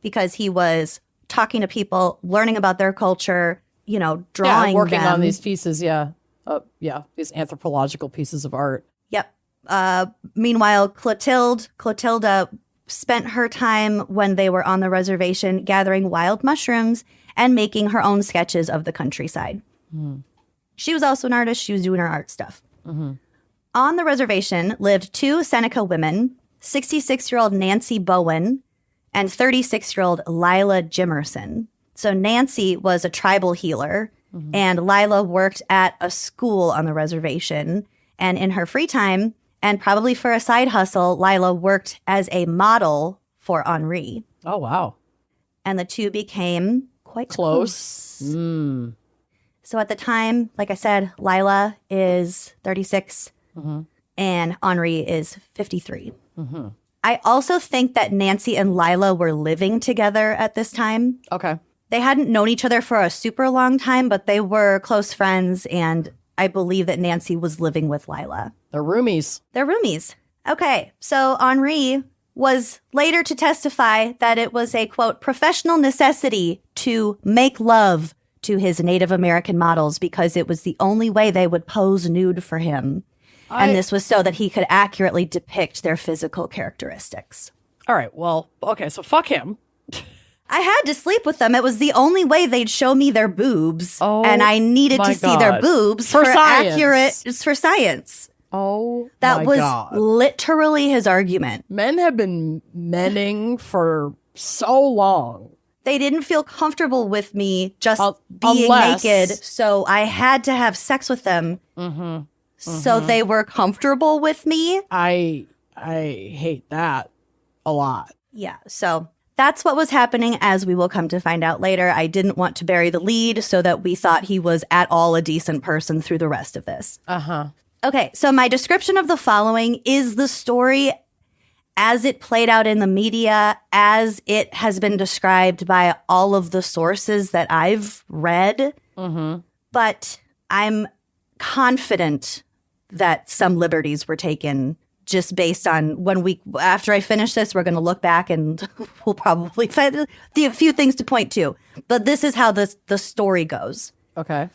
[SPEAKER 4] because he was talking to people, learning about their culture, you know, drawing
[SPEAKER 5] working
[SPEAKER 4] them.
[SPEAKER 5] on these pieces, these anthropological pieces of art.
[SPEAKER 4] Yep. Meanwhile, Clotilda spent her time when they were on the reservation gathering wild mushrooms and making her own sketches of the countryside. She was also an artist. She was doing her art stuff. On the reservation lived two Seneca women, 66-year-old Nancy Bowen and 36-year-old Lila Jimerson. So Nancy was a tribal healer, and Lila worked at a school on the reservation. And in her free time, and probably for a side hustle, Lila worked as a model for Henri.
[SPEAKER 5] Oh, wow.
[SPEAKER 4] And the two became quite
[SPEAKER 5] Close.
[SPEAKER 4] So at the time, like I said, Lila is 36 and Henri is 53. I also think that Nancy and Lila were living together at this time.
[SPEAKER 5] Okay.
[SPEAKER 4] They hadn't known each other for a super long time, but they were close friends, and I believe that Nancy was living with Lila.
[SPEAKER 5] They're roomies.
[SPEAKER 4] They're roomies. Okay, so Henri was later to testify that it was a, quote, professional necessity to make love to his Native American models because it was the only way they would pose nude for him. And this was so that he could accurately depict their physical characteristics.
[SPEAKER 5] All right, well, okay, so fuck him.
[SPEAKER 4] I had to sleep with them. It was the only way they'd show me their boobs.
[SPEAKER 5] Oh,
[SPEAKER 4] and I needed
[SPEAKER 5] my
[SPEAKER 4] to see their
[SPEAKER 5] God.
[SPEAKER 4] boobs
[SPEAKER 5] For
[SPEAKER 4] for
[SPEAKER 5] science.
[SPEAKER 4] accurate. It's for science.
[SPEAKER 5] Oh,
[SPEAKER 4] That
[SPEAKER 5] my
[SPEAKER 4] was
[SPEAKER 5] God.
[SPEAKER 4] literally his argument.
[SPEAKER 5] Men have been menning for so long.
[SPEAKER 4] They didn't feel comfortable with me just being
[SPEAKER 5] Unless-
[SPEAKER 4] naked, so I had to have sex with them. So they were comfortable with me.
[SPEAKER 5] I hate that a lot.
[SPEAKER 4] Yeah, so that's what was happening, as we will come to find out later. I didn't want to bury the lead so that we thought he was at all a decent person through the rest of this. Okay, so my description of the following is the story as it played out in the media, as it has been described by all of the sources that I've read. But I'm confident that some liberties were taken just based on after I finish this, we're going to look back and we'll probably find a few things to point to. But this is how the story goes.
[SPEAKER 5] Okay.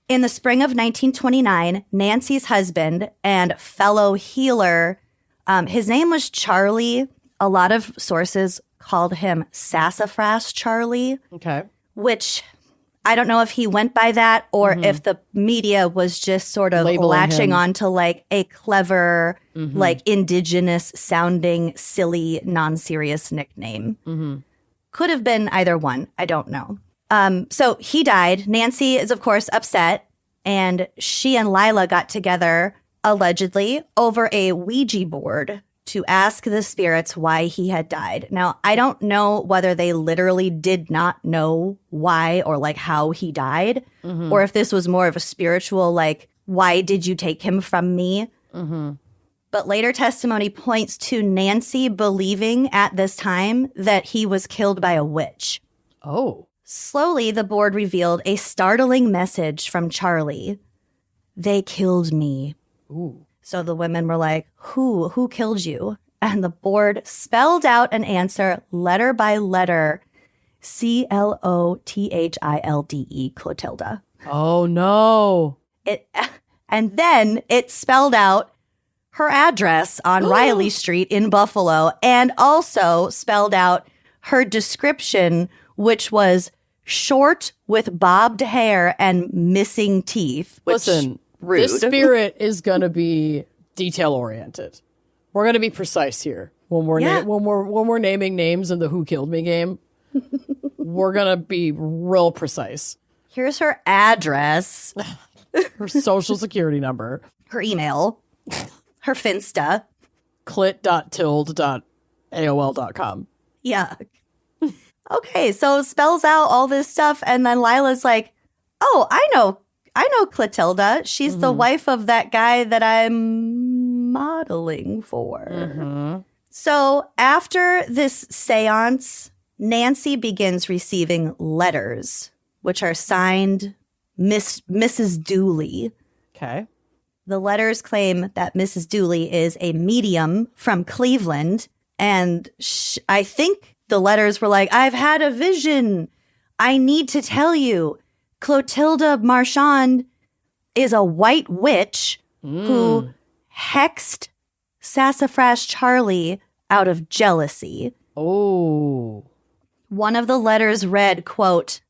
[SPEAKER 4] In the spring of 1929, Nancy's husband and fellow healer, his name was Charlie. A lot of sources called him Sassafras Charlie,
[SPEAKER 5] Okay.
[SPEAKER 4] which I don't know if he went by that or if the media was just sort of
[SPEAKER 5] Labeling
[SPEAKER 4] latching
[SPEAKER 5] him.
[SPEAKER 4] on to like a clever, like indigenous sounding, silly, non-serious nickname. Could have been either one. I don't know. So he died. Nancy is, of course, upset. And she and Lila got together, allegedly, over a Ouija board to ask the spirits why he had died. Now, I don't know whether they literally did not know why or like how he died, or if this was more of a spiritual, like, why did you take him from me? But later testimony points to Nancy believing at this time that he was killed by a witch.
[SPEAKER 5] Oh.
[SPEAKER 4] Slowly, the board revealed a startling message from Charlie. They killed me.
[SPEAKER 5] Ooh.
[SPEAKER 4] So the women were like, who killed you? And the board spelled out an answer letter by letter, Clothilde, Clotilda.
[SPEAKER 5] Oh, no.
[SPEAKER 4] And then it spelled out her address on Riley Street in Buffalo, and also spelled out her description, which was short with bobbed hair and missing teeth.
[SPEAKER 5] Listen,
[SPEAKER 4] rude.
[SPEAKER 5] This spirit is going to be detail oriented. We're going to be precise here when we're when we're naming names in the Who Killed Me game. We're going to be real precise.
[SPEAKER 4] Here's her address,
[SPEAKER 5] Her social security number,
[SPEAKER 4] her email, her Finsta.
[SPEAKER 5] clit.tilde.aol.com.
[SPEAKER 4] Yeah. Okay, so spells out all this stuff, and then Lila's like, "Oh, I know Clotilda. She's the wife of that guy that I'm modeling for." So after this seance, Nancy begins receiving letters, which are signed Mrs. Dooley.
[SPEAKER 5] Okay.
[SPEAKER 4] The letters claim that Mrs. Dooley is a medium from Cleveland, and I think the letters were like, I've had a vision. I need to tell you. Clotilda Marchand is a white witch who hexed Sassafras Charlie out of jealousy.
[SPEAKER 5] Oh.
[SPEAKER 4] One of the letters read, quote,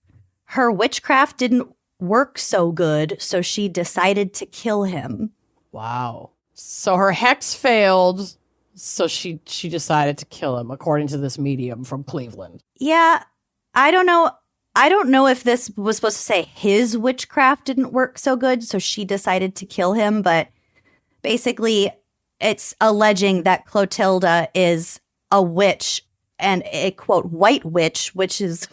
[SPEAKER 4] her witchcraft didn't work so good, so she decided to kill him.
[SPEAKER 5] Wow. So her hex failed, so she decided to kill him, according to this medium from Cleveland.
[SPEAKER 4] Yeah, I don't know. I don't know if this was supposed to say his witchcraft didn't work so good, so she decided to kill him, but basically it's alleging that Clotilda is a witch and a, quote, white witch, which is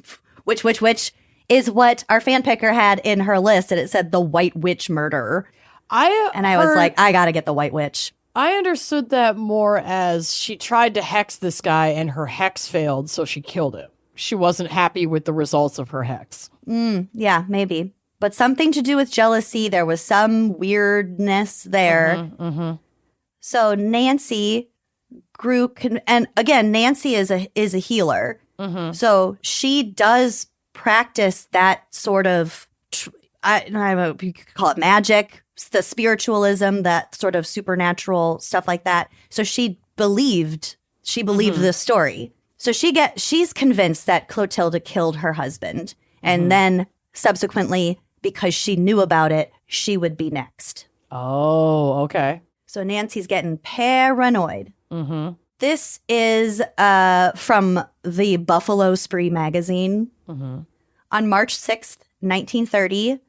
[SPEAKER 4] what our fan picker had in her list, and it said the white witch murder. I was like, I gotta get the white witch.
[SPEAKER 5] I understood that more as she tried to hex this guy and her hex failed, so she killed him. She wasn't happy with the results of her hex.
[SPEAKER 4] Yeah, maybe. But something to do with jealousy. There was some weirdness there. So Nancy grew, and again, Nancy is a healer. So she does practice that sort of, I don't know, you could call it magic, the spiritualism, that sort of supernatural stuff like that. So she believed this story. So she's convinced that Clotilda killed her husband. And then subsequently, because she knew about it, she would be next.
[SPEAKER 5] Oh, okay.
[SPEAKER 4] So Nancy's getting paranoid. This is from the Buffalo Spree magazine. On March 6th, 1930,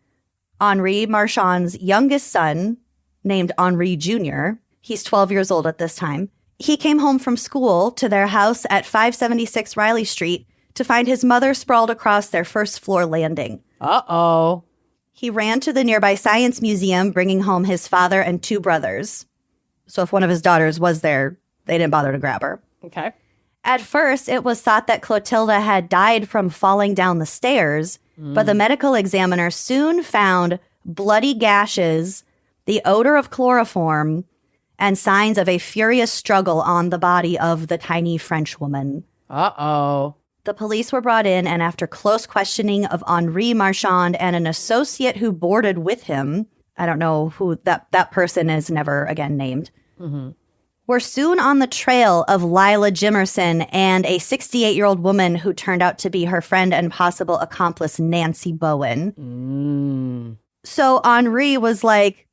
[SPEAKER 4] Henri Marchand's youngest son, named Henri Jr., he's 12 years old at this time, he came home from school to their house at 576 Riley Street to find his mother sprawled across their first floor landing.
[SPEAKER 5] Uh-oh.
[SPEAKER 4] He ran to the nearby science museum, bringing home his father and two brothers. So if one of his daughters was there, they didn't bother to grab her.
[SPEAKER 5] Okay.
[SPEAKER 4] At first, it was thought that Clotilda had died from falling down the stairs, but the medical examiner soon found bloody gashes, the odor of chloroform, and signs of a furious struggle on the body of the tiny French woman.
[SPEAKER 5] Uh-oh.
[SPEAKER 4] The police were brought in, and after close questioning of Henri Marchand and an associate who boarded with him, I don't know who that person is, never again named, were soon on the trail of Lila Jimerson and a 68-year-old woman who turned out to be her friend and possible accomplice, Nancy Bowen. So Henri was like,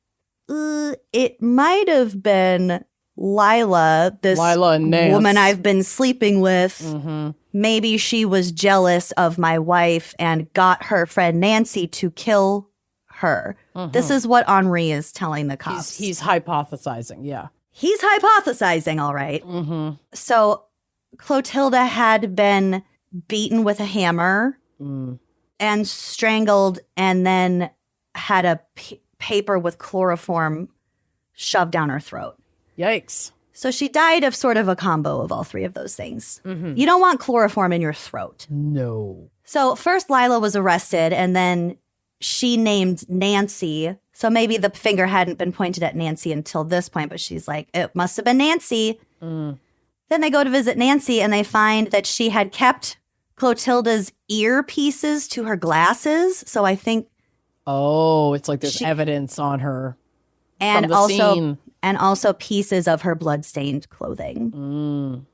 [SPEAKER 4] it might have been Lila, this woman I've been sleeping with. Maybe she was jealous of my wife and got her friend Nancy to kill her. This is what Henri is telling the cops.
[SPEAKER 5] He's hypothesizing, yeah.
[SPEAKER 4] he's hypothesizing, all right.
[SPEAKER 5] Mm-hmm.
[SPEAKER 4] So Clotilda had been beaten with a hammer and strangled, and then had a paper with chloroform shoved down her throat.
[SPEAKER 5] Yikes.
[SPEAKER 4] So she died of sort of a combo of all three of those things. You don't want chloroform in your throat.
[SPEAKER 5] No.
[SPEAKER 4] So first Lila was arrested, and then she named Nancy. So maybe the finger hadn't been pointed at Nancy until this point, but she's like, it must have been Nancy. Then they go to visit Nancy, and they find that she had kept Clotilda's earpieces to her glasses. So I think...
[SPEAKER 5] Oh, it's like there's evidence on her
[SPEAKER 4] and
[SPEAKER 5] from the
[SPEAKER 4] also
[SPEAKER 5] scene.
[SPEAKER 4] And also pieces of her bloodstained clothing.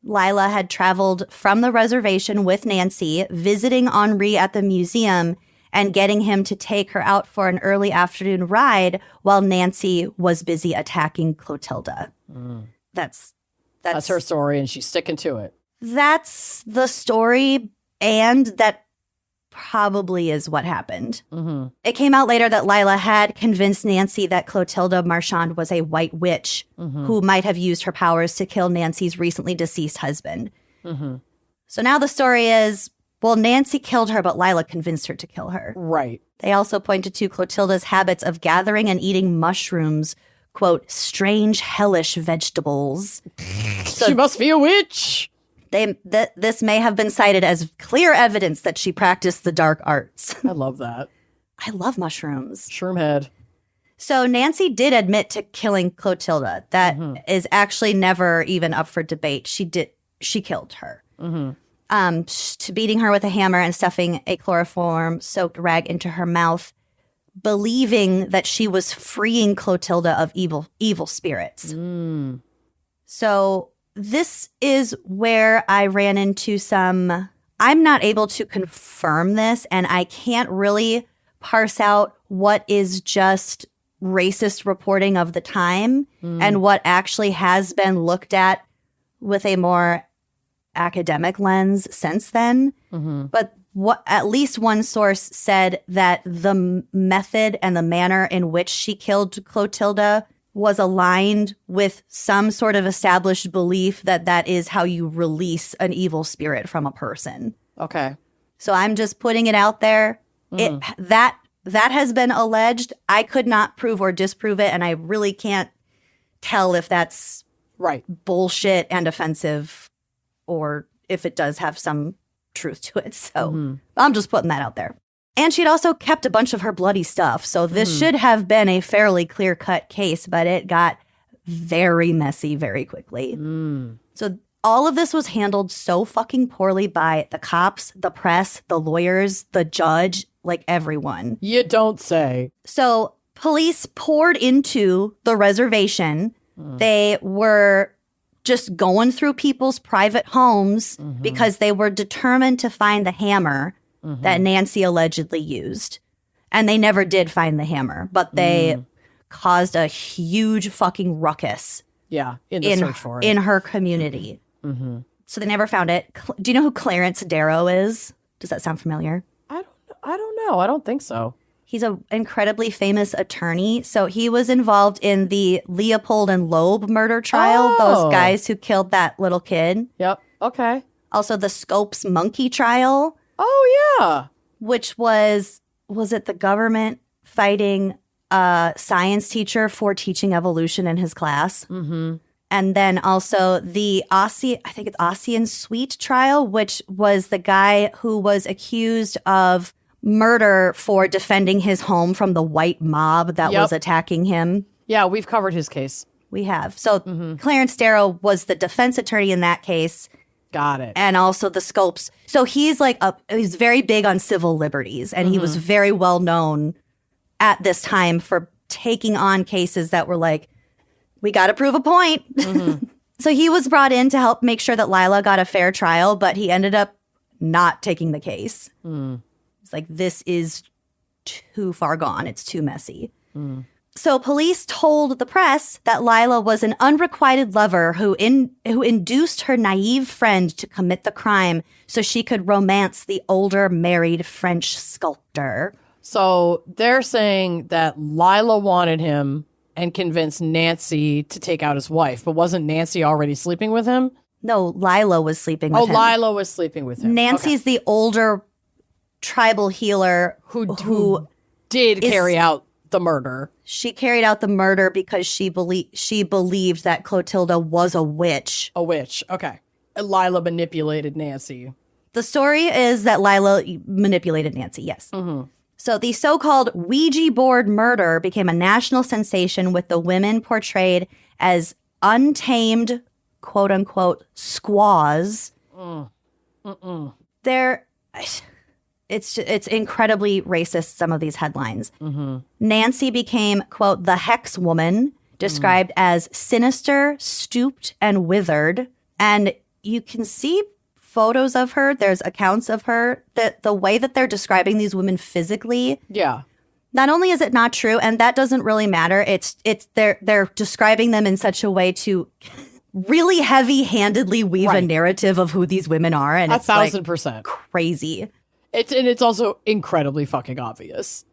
[SPEAKER 4] Lila had traveled from the reservation with Nancy, visiting Henri at the museum and getting him to take her out for an early afternoon ride while Nancy was busy attacking Clotilda. That's
[SPEAKER 5] her story, and she's sticking to it.
[SPEAKER 4] That's the story, and that probably is what happened. It came out later that Lila had convinced Nancy that Clotilda Marchand was a white witch who might have used her powers to kill Nancy's recently deceased husband. So now the story is, well, Nancy killed her, but Lila convinced her to kill her.
[SPEAKER 5] Right.
[SPEAKER 4] They also pointed to Clotilda's habits of gathering and eating mushrooms, quote, strange, hellish vegetables.
[SPEAKER 5] She must be a witch.
[SPEAKER 4] This may have been cited as clear evidence that she practiced the dark arts.
[SPEAKER 5] I love that.
[SPEAKER 4] I love mushrooms.
[SPEAKER 5] Shroom head.
[SPEAKER 4] So Nancy did admit to killing Clotilda. That is actually never even up for debate. She killed her. To beating her with a hammer and stuffing a chloroform-soaked rag into her mouth, believing that she was freeing Clotilda of evil spirits. So this is where I ran into some... I'm not able to confirm this, and I can't really parse out what is just racist reporting of the time and what actually has been looked at with a more academic lens since then. But at least one source said that the method and the manner in which she killed Clotilda was aligned with some sort of established belief that is how you release an evil spirit from a person.
[SPEAKER 5] Okay.
[SPEAKER 4] So I'm just putting it out there. That has been alleged. I could not prove or disprove it, and I really can't tell if that's
[SPEAKER 5] right
[SPEAKER 4] bullshit and offensive or if it does have some truth to it. So I'm just putting that out there. And she'd also kept a bunch of her bloody stuff. So this should have been a fairly clear-cut case, but it got very messy very quickly. So all of this was handled so fucking poorly by the cops, the press, the lawyers, the judge, like everyone.
[SPEAKER 5] You don't say.
[SPEAKER 4] So police poured into the reservation. They were just going through people's private homes because they were determined to find the hammer that Nancy allegedly used. And they never did find the hammer, but they caused a huge fucking ruckus.
[SPEAKER 5] Yeah, in the search for it.
[SPEAKER 4] In her community. So they never found it. Do you know who Clarence Darrow is? Does that sound familiar?
[SPEAKER 5] I don't know. I don't think so.
[SPEAKER 4] He's an incredibly famous attorney. So he was involved in the Leopold and Loeb murder trial. Those guys who killed that little kid.
[SPEAKER 5] Yep. Okay.
[SPEAKER 4] Also the Scopes monkey trial.
[SPEAKER 5] Oh, yeah.
[SPEAKER 4] Which was it the government fighting a science teacher for teaching evolution in his class? And then also the Ossian Sweet trial, which was the guy who was accused of murder for defending his home from the white mob that was attacking him.
[SPEAKER 5] Yeah, we've covered his case.
[SPEAKER 4] We have. So Clarence Darrow was the defense attorney in that case.
[SPEAKER 5] Got it.
[SPEAKER 4] And also the Scopes. So he's he's very big on civil liberties, and he was very well known at this time for taking on cases that were like, we got to prove a point. So he was brought in to help make sure that Lila got a fair trial, but he ended up not taking the case. It's like, this is too far gone. It's too messy. So police told the press that Lila was an unrequited lover who induced her naive friend to commit the crime so she could romance the older married French sculptor.
[SPEAKER 5] So they're saying that Lila wanted him and convinced Nancy to take out his wife. But wasn't Nancy already sleeping with him?
[SPEAKER 4] No, Lila was sleeping with him.
[SPEAKER 5] Lila was sleeping with him.
[SPEAKER 4] Nancy's the older tribal healer
[SPEAKER 5] who did carry out the murder.
[SPEAKER 4] She carried out the murder because she believed that Clotilda was a witch.
[SPEAKER 5] A witch. Okay. And Lila manipulated Nancy.
[SPEAKER 4] The story is that Lila manipulated Nancy, yes.
[SPEAKER 5] Mm-hmm.
[SPEAKER 4] So the so-called Ouija board murder became a national sensation with the women portrayed as untamed, quote-unquote, squaws. It's incredibly racist, some of these headlines.
[SPEAKER 5] Mm-hmm.
[SPEAKER 4] Nancy became, quote, the hex woman, described as sinister, stooped, and withered. And you can see photos of her. There's accounts of her. That the way that they're describing these women physically.
[SPEAKER 5] Yeah.
[SPEAKER 4] Not only is it not true, and that doesn't really matter, they're describing them in such a way to really heavy-handedly weave a narrative of who these women are. And it's
[SPEAKER 5] 1,000%.
[SPEAKER 4] Crazy.
[SPEAKER 5] It's also incredibly fucking obvious.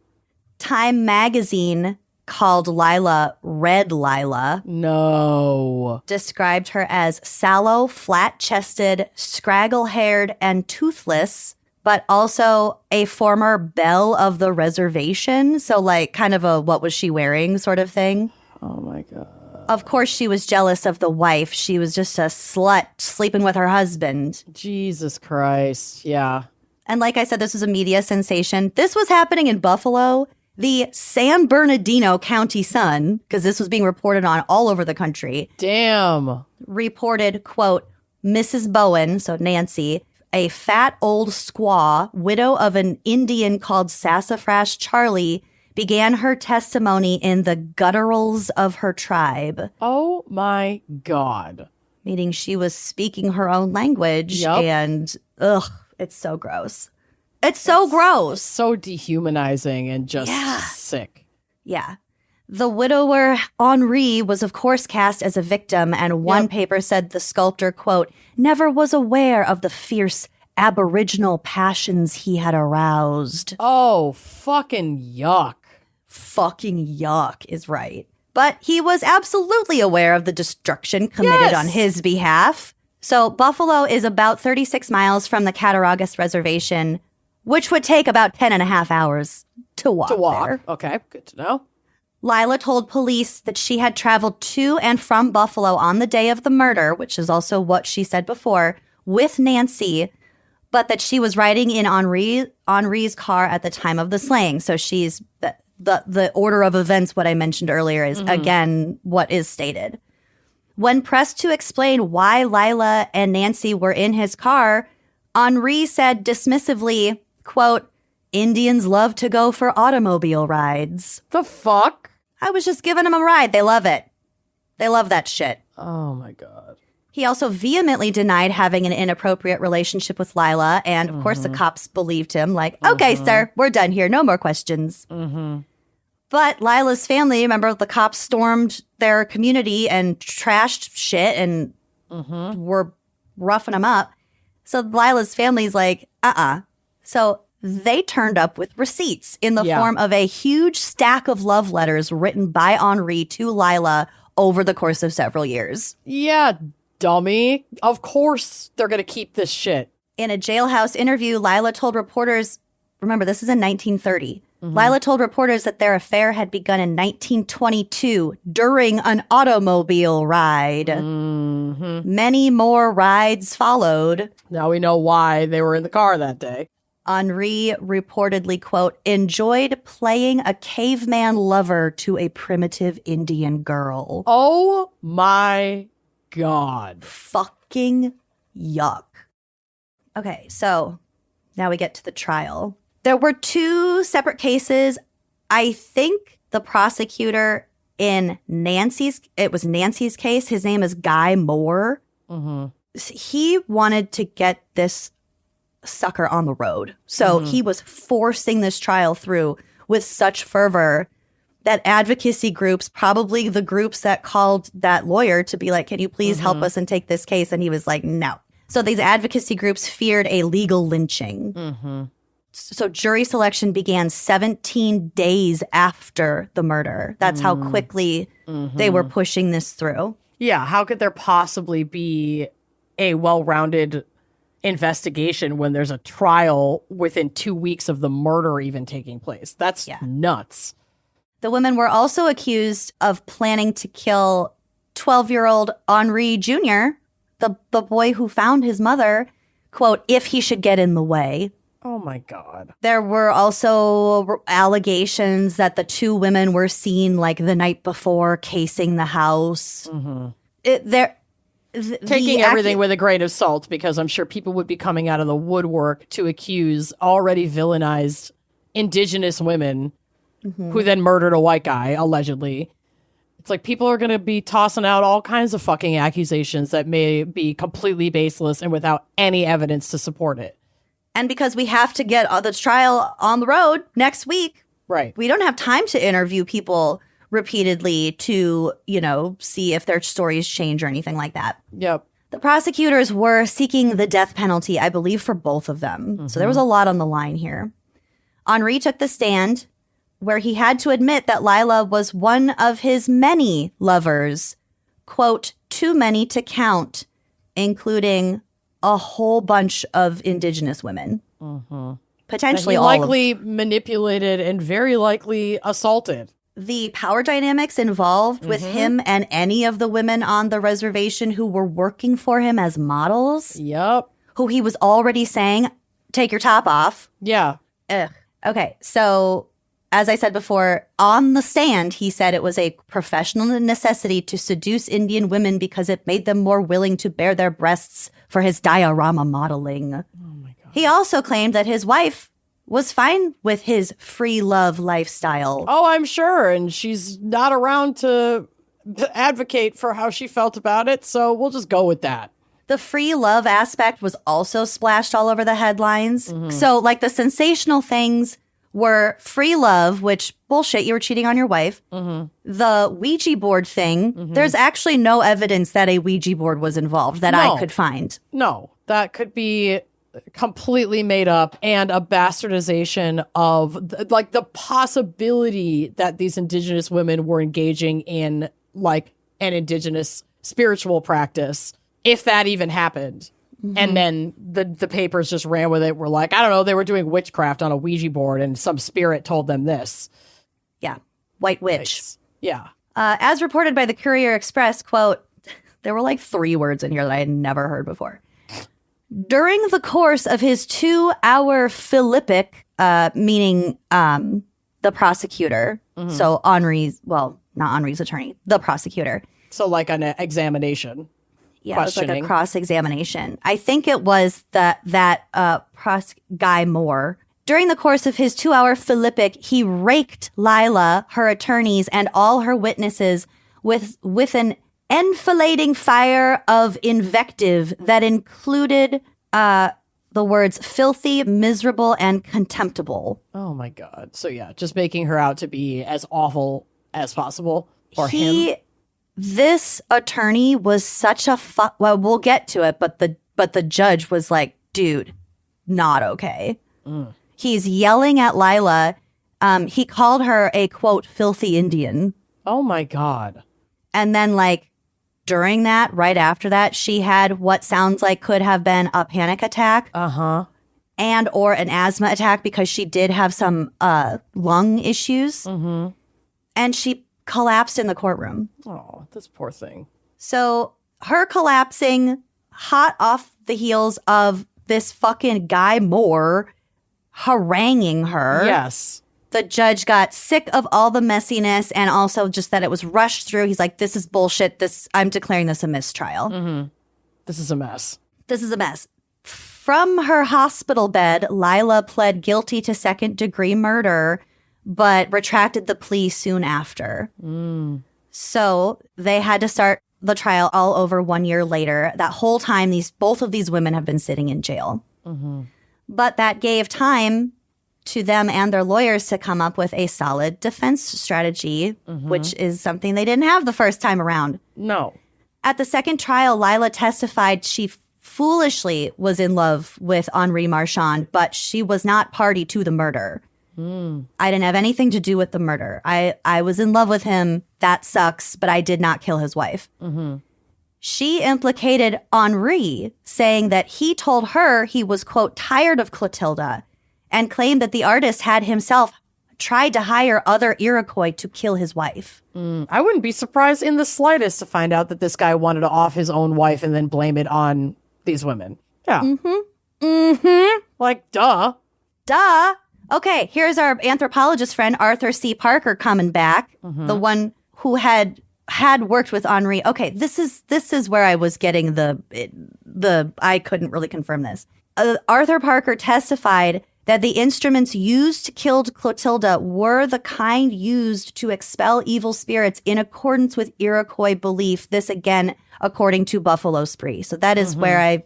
[SPEAKER 4] Time magazine called Lila Red Lila.
[SPEAKER 5] No.
[SPEAKER 4] Described her as sallow, flat-chested, scraggle-haired, and toothless, but also a former belle of the reservation. So like kind of a what was she wearing sort of thing.
[SPEAKER 5] Oh my God.
[SPEAKER 4] Of course she was jealous of the wife. She was just a slut sleeping with her husband.
[SPEAKER 5] Jesus Christ. Yeah.
[SPEAKER 4] And like I said, this was a media sensation. This was happening in Buffalo. The San Bernardino County Sun, because this was being reported on all over the country.
[SPEAKER 5] Damn.
[SPEAKER 4] Reported, quote, Mrs. Bowen, so Nancy, a fat old squaw, widow of an Indian called Sassafras Charlie, began her testimony in the gutturals of her tribe.
[SPEAKER 5] Oh my God.
[SPEAKER 4] Meaning she was speaking her own language.
[SPEAKER 5] Yep.
[SPEAKER 4] And, ugh, it's so gross. It's so gross.
[SPEAKER 5] So dehumanizing and just sick.
[SPEAKER 4] Yeah. The widower Henri was, of course, cast as a victim, and one paper said the sculptor, quote, never was aware of the fierce aboriginal passions he had aroused.
[SPEAKER 5] Oh, fucking yuck.
[SPEAKER 4] Fucking yuck is right. But he was absolutely aware of the destruction committed on his behalf. So Buffalo is about 36 miles from the Cattaraugus Reservation, which would take about 10 and a half hours to walk there.
[SPEAKER 5] Okay, good to know.
[SPEAKER 4] Lila told police that she had traveled to and from Buffalo on the day of the murder, which is also what she said before, with Nancy, but that she was riding in Henri's car at the time of the slaying. So she's the order of events, what I mentioned earlier, is again what is stated. When pressed to explain why Lila and Nancy were in his car, Henri said dismissively, quote, Indians love to go for automobile rides.
[SPEAKER 5] The fuck?
[SPEAKER 4] I was just giving them a ride. They love it. They love that shit.
[SPEAKER 5] Oh my God.
[SPEAKER 4] He also vehemently denied having an inappropriate relationship with Lila. And of course, the cops believed him like, okay, sir, we're done here. No more questions. But Lila's family, remember, the cops stormed their community and trashed shit and were roughing them up. So Lila's family's like, So they turned up with receipts in the form of a huge stack of love letters written by Henri to Lila over the course of several years.
[SPEAKER 5] Yeah, dummy. Of course they're going to keep this shit.
[SPEAKER 4] In a jailhouse interview, Lila told reporters, remember, this is in 1930. Lila told reporters that their affair had begun in 1922 during an automobile ride. Many more rides followed.
[SPEAKER 5] Now we know why they were in the car that day.
[SPEAKER 4] Henri reportedly, quote, enjoyed playing a caveman lover to a primitive Indian girl.
[SPEAKER 5] Oh my God.
[SPEAKER 4] Fucking yuck. Okay, so now we get to the trial. There were two separate cases. I think the prosecutor in Nancy's case, his name is Guy Moore. He wanted to get this sucker on the road. So he was forcing this trial through with such fervor that advocacy groups, probably the groups that called that lawyer to be like, can you please help us and take this case? And he was like, no. So these advocacy groups feared a legal lynching. So jury selection began 17 days after the murder. That's how quickly they were pushing this through.
[SPEAKER 5] Yeah, how could there possibly be a well-rounded investigation when there's a trial within 2 weeks of the murder even taking place? That's nuts.
[SPEAKER 4] The women were also accused of planning to kill 12-year-old Henri Jr., the boy who found his mother, quote, if he should get in the way.
[SPEAKER 5] Oh my God.
[SPEAKER 4] There were also allegations that the two women were seen like the night before casing the house.
[SPEAKER 5] Taking everything with a grain of salt, because I'm sure people would be coming out of the woodwork to accuse already villainized indigenous women who then murdered a white guy, allegedly. It's like people are going to be tossing out all kinds of fucking accusations that may be completely baseless and without any evidence to support it.
[SPEAKER 4] And because we have to get the trial on the road next week,
[SPEAKER 5] right?
[SPEAKER 4] We don't have time to interview people repeatedly to, see if their stories change or anything like that.
[SPEAKER 5] Yep.
[SPEAKER 4] The prosecutors were seeking the death penalty, I believe, for both of them. So there was a lot on the line here. Henri took the stand where he had to admit that Lila was one of his many lovers, quote, too many to count, including a whole bunch of indigenous women. Potentially all
[SPEAKER 5] likely manipulated and very likely assaulted.
[SPEAKER 4] The power dynamics involved with him and any of the women on the reservation who were working for him as models.
[SPEAKER 5] Yep.
[SPEAKER 4] Who he was already saying, take your top off.
[SPEAKER 5] Yeah.
[SPEAKER 4] Ugh. Okay, so as I said before, on the stand, he said it was a professional necessity to seduce Indian women because it made them more willing to bare their breasts for his diorama modeling. Oh my God. He also claimed that his wife was fine with his free love lifestyle.
[SPEAKER 5] Oh, I'm sure. And she's not around to advocate for how she felt about it, so we'll just go with that.
[SPEAKER 4] The free love aspect was also splashed all over the headlines. So, like, the sensational things were free love, which, bullshit, you were cheating on your wife. The Ouija board thing, there's actually no evidence that a Ouija board was involved that I could find.
[SPEAKER 5] No, that could be completely made up, and a bastardization of like the possibility that these indigenous women were engaging in like an indigenous spiritual practice, if that even happened. And then the papers just ran with it. We're like, I don't know, they were doing witchcraft on a Ouija board and some spirit told them this.
[SPEAKER 4] Yeah. White witch.
[SPEAKER 5] Nice. Yeah.
[SPEAKER 4] As reported by the Courier Express, quote, there were like 3 words in here that I had never heard before. During the course of his 2-hour Philippic, meaning the prosecutor, so Henri's, well, not Henri's attorney, the prosecutor.
[SPEAKER 5] So like an examination.
[SPEAKER 4] Yeah, it was like a cross-examination. I think it was that Guy Moore. During the course of his 2-hour Philippic, he raked Lila, her attorneys, and all her witnesses with an enfilading fire of invective that included the words filthy, miserable, and contemptible.
[SPEAKER 5] Oh my God. So yeah, just making her out to be as awful as possible for him.
[SPEAKER 4] This attorney was such a well, we'll get to it, but the judge was like, dude, not okay. He's yelling at Lila. He called her a, quote, filthy Indian.
[SPEAKER 5] Oh my God.
[SPEAKER 4] And then like during that, right after that, she had what sounds like could have been a panic attack. And or an asthma attack because she did have some lung issues. And she collapsed in the courtroom.
[SPEAKER 5] Oh, this poor thing.
[SPEAKER 4] So her collapsing hot off the heels of this fucking Guy Moore haranguing her.
[SPEAKER 5] Yes.
[SPEAKER 4] The judge got sick of all the messiness and also just that it was rushed through. He's like, this is bullshit. I'm declaring this a mistrial.
[SPEAKER 5] This is a mess.
[SPEAKER 4] This is a mess. From her hospital bed, Lila pled guilty to second-degree murder, but retracted the plea soon after. So they had to start the trial all over 1 year later. That whole time, both of these women have been sitting in jail. But that gave time to them and their lawyers to come up with a solid defense strategy, which is something they didn't have the first time around.
[SPEAKER 5] No.
[SPEAKER 4] At the second trial, Lila testified she foolishly was in love with Henri Marchand, but she was not party to the murder. I didn't have anything to do with the murder. I was in love with him. That sucks, but I did not kill his wife. She implicated Henri, saying that he told her he was, quote, tired of Clotilda, and claimed that the artist had himself tried to hire other Iroquois to kill his wife.
[SPEAKER 5] I wouldn't be surprised in the slightest to find out that this guy wanted to off his own wife and then blame it on these women. Yeah. Like, duh.
[SPEAKER 4] Duh. Okay, here's our anthropologist friend, Arthur C. Parker, coming back. The one who had worked with Henri. Okay, this is where I was getting the I couldn't really confirm this. Arthur Parker testified that the instruments used to kill Clotilda were the kind used to expel evil spirits in accordance with Iroquois belief. This, again, according to Buffalo Spree. So that is where I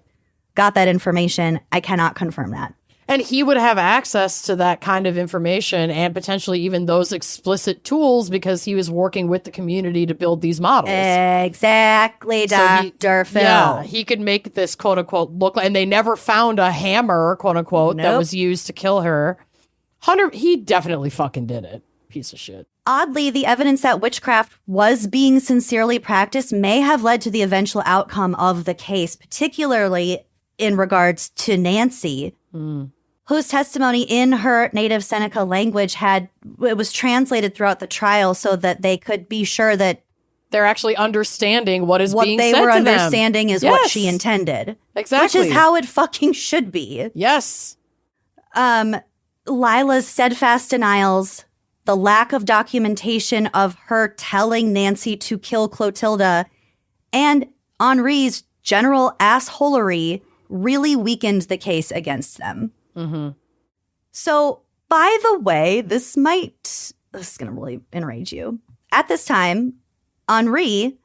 [SPEAKER 4] got that information. I cannot confirm that.
[SPEAKER 5] And he would have access to that kind of information and potentially even those explicit tools because he was working with the community to build these models.
[SPEAKER 4] Exactly, Dr. Phil.
[SPEAKER 5] Yeah, he could make this quote unquote look like, and they never found a hammer, quote unquote, that was used to kill her. Hunter, he definitely fucking did it. Piece of shit.
[SPEAKER 4] Oddly, the evidence that witchcraft was being sincerely practiced may have led to the eventual outcome of the case, particularly in regards to Nancy. Whose testimony in her native Seneca language was translated throughout the trial so that they could be sure that
[SPEAKER 5] they're actually understanding what is being said to them.
[SPEAKER 4] What they were understanding is what she intended.
[SPEAKER 5] Exactly.
[SPEAKER 4] Which is how it fucking should be.
[SPEAKER 5] Yes.
[SPEAKER 4] Lila's steadfast denials, the lack of documentation of her telling Nancy to kill Clotilda, and Henri's general assholery really weakened the case against them. So, by the way, this is going to really enrage you. At this time, Henri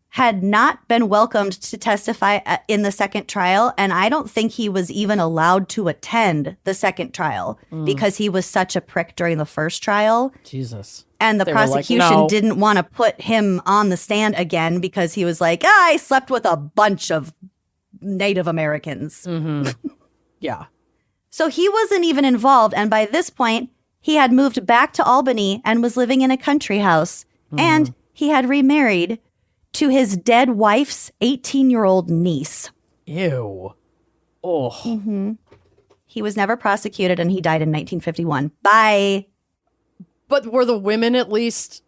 [SPEAKER 4] had not been welcomed to testify in the second trial, and I don't think he was even allowed to attend the second trial because he was such a prick during the first trial.
[SPEAKER 5] Jesus.
[SPEAKER 4] And the prosecution didn't want to put him on the stand again because he was like, I slept with a bunch of Native Americans.
[SPEAKER 5] Yeah.
[SPEAKER 4] So he wasn't even involved. And by this point, he had moved back to Albany and was living in a country house. And he had remarried to his dead wife's 18-year-old niece.
[SPEAKER 5] Ew. Oh.
[SPEAKER 4] He was never prosecuted and he died in 1951. Bye.
[SPEAKER 5] But were the women at least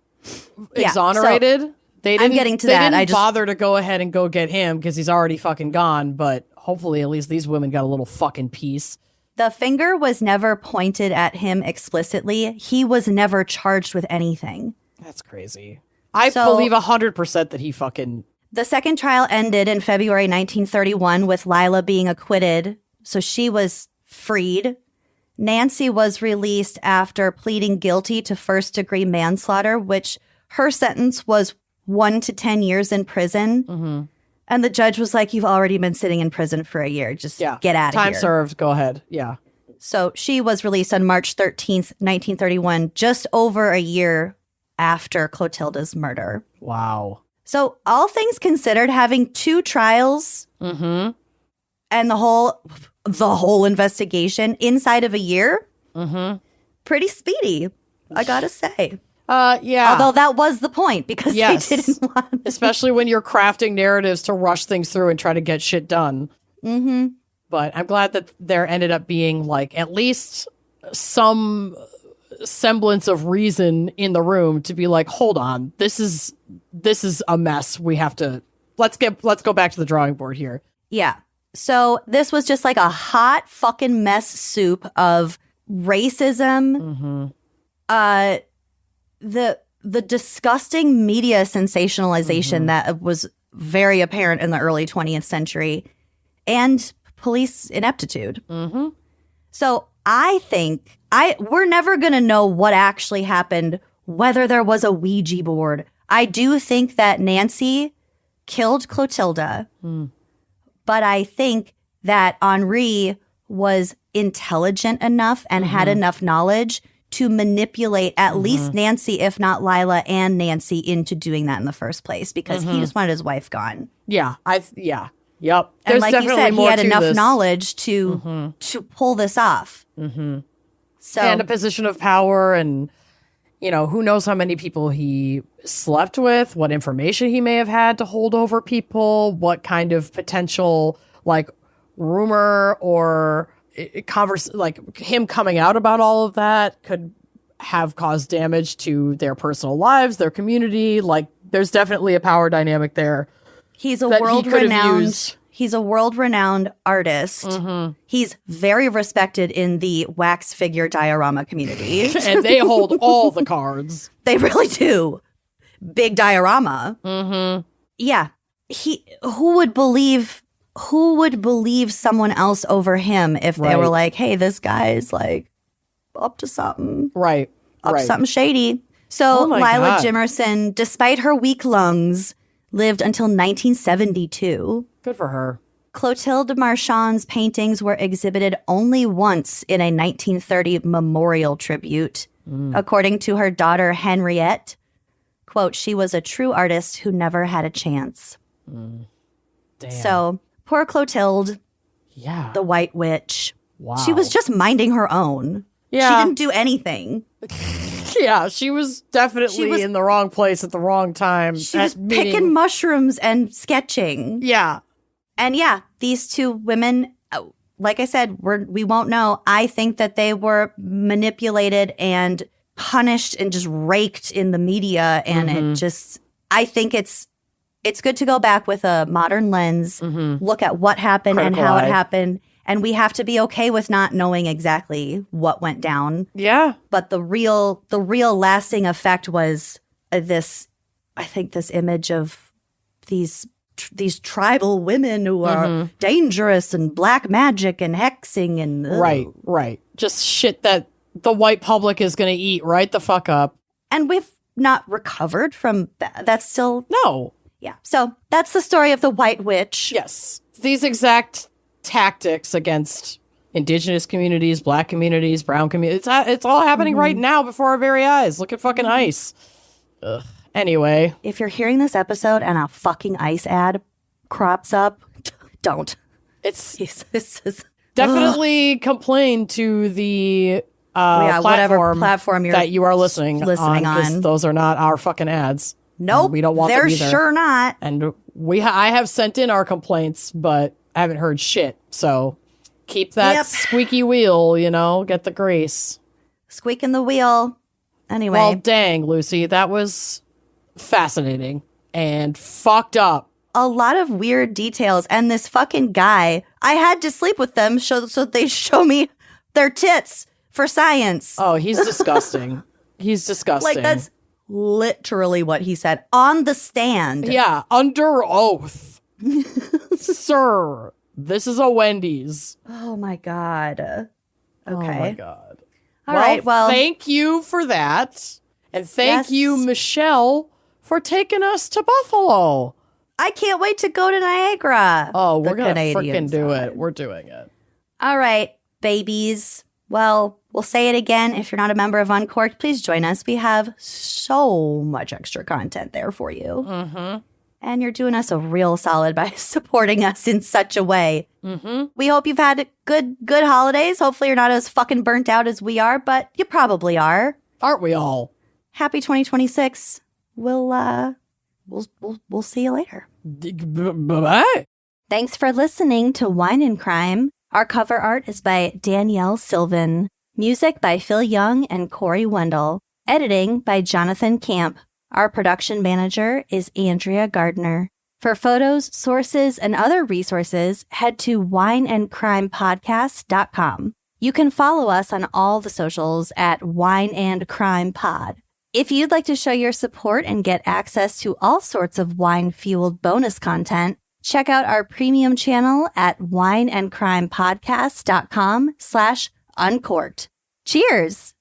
[SPEAKER 5] exonerated?
[SPEAKER 4] So
[SPEAKER 5] They didn't,
[SPEAKER 4] I'm getting to
[SPEAKER 5] they
[SPEAKER 4] that.
[SPEAKER 5] didn't bother to go ahead and go get him because he's already fucking gone. But hopefully at least these women got a little fucking piece.
[SPEAKER 4] The finger was never pointed at him explicitly. He was never charged with anything.
[SPEAKER 5] That's crazy. I believe 100% that he fucking...
[SPEAKER 4] The second trial ended in February 1931 with Lila being acquitted. So she was freed. Nancy was released after pleading guilty to first-degree manslaughter, which her sentence was 1 to 10 years in prison. And the judge was like, you've already been sitting in prison for a year. Just get out of here.
[SPEAKER 5] Time served. Go ahead. Yeah.
[SPEAKER 4] So she was released on March 13th, 1931, just over a year after Clotilda's murder.
[SPEAKER 5] Wow.
[SPEAKER 4] So all things considered, having 2 trials and the whole investigation inside of a year, pretty speedy, I gotta say.
[SPEAKER 5] Yeah.
[SPEAKER 4] Although that was the point because they didn't want
[SPEAKER 5] especially when you're crafting narratives to rush things through and try to get shit done. But I'm glad that there ended up being like at least some semblance of reason in the room to be like, hold on, this is a mess. We have to let's go back to the drawing board here.
[SPEAKER 4] Yeah. So this was just like a hot fucking mess soup of racism, the disgusting media sensationalization that was very apparent in the early 20th century, and police ineptitude. So I think we're never going to know what actually happened, whether there was a Ouija board. I do think that Nancy killed Clotilda, but I think that Henri was intelligent enough and had enough knowledge to manipulate at least Nancy, if not Lila and Nancy, into doing that in the first place because he just wanted his wife gone.
[SPEAKER 5] Yeah. Yep.
[SPEAKER 4] And
[SPEAKER 5] There's
[SPEAKER 4] like you
[SPEAKER 5] definitely
[SPEAKER 4] said, he
[SPEAKER 5] more
[SPEAKER 4] had
[SPEAKER 5] to
[SPEAKER 4] enough
[SPEAKER 5] this.
[SPEAKER 4] knowledge to pull this off.
[SPEAKER 5] Mm-hmm.
[SPEAKER 4] So
[SPEAKER 5] And a position of power, and who knows how many people he slept with, what information he may have had to hold over people, what kind of potential like rumor or like him coming out about all of that could have caused damage to their personal lives, their community. Like there's definitely a power dynamic there.
[SPEAKER 4] he's a
[SPEAKER 5] that he could have
[SPEAKER 4] world-renowned
[SPEAKER 5] used.
[SPEAKER 4] he's a world-renowned artist.
[SPEAKER 5] Mm-hmm.
[SPEAKER 4] He's very respected in the wax figure diorama community.
[SPEAKER 5] And they hold all the cards.
[SPEAKER 4] They really do. Big diorama.
[SPEAKER 5] Mm-hmm.
[SPEAKER 4] Yeah. Who would believe someone else over him if they were
[SPEAKER 5] Right.
[SPEAKER 4] like, hey, this guy's like up to something.
[SPEAKER 5] Right.
[SPEAKER 4] Up to
[SPEAKER 5] Right.
[SPEAKER 4] something shady. So
[SPEAKER 5] Oh my
[SPEAKER 4] Lila
[SPEAKER 5] God.
[SPEAKER 4] Jimerson, despite her weak lungs, lived until 1972.
[SPEAKER 5] Good for her.
[SPEAKER 4] Clotilde Marchand's paintings were exhibited only once in a 1930 memorial tribute. According to her daughter Henriette, quote, she was a true artist who never had a chance.
[SPEAKER 5] Damn.
[SPEAKER 4] So poor Clotilde,
[SPEAKER 5] yeah.
[SPEAKER 4] the White Witch.
[SPEAKER 5] Wow.
[SPEAKER 4] She was just minding her own.
[SPEAKER 5] Yeah.
[SPEAKER 4] She didn't do anything.
[SPEAKER 5] Yeah, she was definitely
[SPEAKER 4] She was-
[SPEAKER 5] in the wrong place at the wrong time.
[SPEAKER 4] She was picking mushrooms and sketching.
[SPEAKER 5] Yeah.
[SPEAKER 4] And yeah, these two women, like I said, we won't know. I think that they were manipulated and punished and just raked in the media. And it just, I think it's good to go back with a modern lens, look at what happened and
[SPEAKER 5] Critical
[SPEAKER 4] how
[SPEAKER 5] eye.
[SPEAKER 4] it happened. And we have to be okay with not knowing exactly what went down.
[SPEAKER 5] Yeah.
[SPEAKER 4] But the real lasting effect was this image of these tribal women who are dangerous and black magic and hexing and
[SPEAKER 5] Right. Just shit that the white public is going to eat right the fuck up.
[SPEAKER 4] And we've not recovered from that. That's still
[SPEAKER 5] No.
[SPEAKER 4] yeah. So that's the story of the White Witch.
[SPEAKER 5] Yes. These exact tactics against indigenous communities, black communities, brown communities. It's all happening right now before our very eyes. Look at fucking ICE. Ugh. Anyway.
[SPEAKER 4] If you're hearing this episode and a fucking ICE ad crops up, don't.
[SPEAKER 5] It's
[SPEAKER 4] This is
[SPEAKER 5] definitely complain to the
[SPEAKER 4] whatever platform you're
[SPEAKER 5] that you are listening on.
[SPEAKER 4] on.
[SPEAKER 5] 'Cause those are not our fucking ads.
[SPEAKER 4] Nope.
[SPEAKER 5] We don't want
[SPEAKER 4] they're
[SPEAKER 5] them either.
[SPEAKER 4] sure not.
[SPEAKER 5] And I have sent in our complaints, but I haven't heard shit. So keep that
[SPEAKER 4] Yep.
[SPEAKER 5] squeaky wheel, get the grease.
[SPEAKER 4] Squeaking the wheel. Anyway.
[SPEAKER 5] Well, dang, Lucy, that was fascinating and fucked up.
[SPEAKER 4] A lot of weird details. And this fucking guy, I had to sleep with them so they show me their tits for science.
[SPEAKER 5] Oh, he's disgusting. He's disgusting.
[SPEAKER 4] Like, that's literally what he said on the stand.
[SPEAKER 5] Yeah, under oath. Sir, this is a Wendy's.
[SPEAKER 4] Oh my God. Okay.
[SPEAKER 5] Oh my God.
[SPEAKER 4] All right. Well,
[SPEAKER 5] thank you for that. And thank
[SPEAKER 4] Yes.
[SPEAKER 5] you, Michelle, for taking us to Buffalo.
[SPEAKER 4] I can't wait to go to Niagara.
[SPEAKER 5] Oh, we're
[SPEAKER 4] The
[SPEAKER 5] going to
[SPEAKER 4] Canadian
[SPEAKER 5] freaking do
[SPEAKER 4] side.
[SPEAKER 5] it. We're doing it.
[SPEAKER 4] All right, babies. Well, we'll say it again. If you're not a member of Uncorked, please join us. We have so much extra content there for you.
[SPEAKER 5] Mm-hmm.
[SPEAKER 4] And you're doing us a real solid by supporting us in such a way. Mm-hmm. We hope you've had good holidays. Hopefully you're not as fucking burnt out as we are, but you probably are.
[SPEAKER 5] Aren't we all?
[SPEAKER 4] Happy 2026. We'll see you later.
[SPEAKER 5] Bye-bye.
[SPEAKER 4] Thanks for listening to Wine and Crime. Our cover art is by Danielle Sylvan. Music by Phil Young and Corey Wendell. Editing by Jonathan Camp. Our production manager is Andrea Gardner. For photos, sources, and other resources, head to wineandcrimepodcast.com. You can follow us on all the socials at Wine and Crime Pod. If you'd like to show your support and get access to all sorts of wine-fueled bonus content, check out our premium channel at wineandcrimepodcast.com/uncorked. Cheers!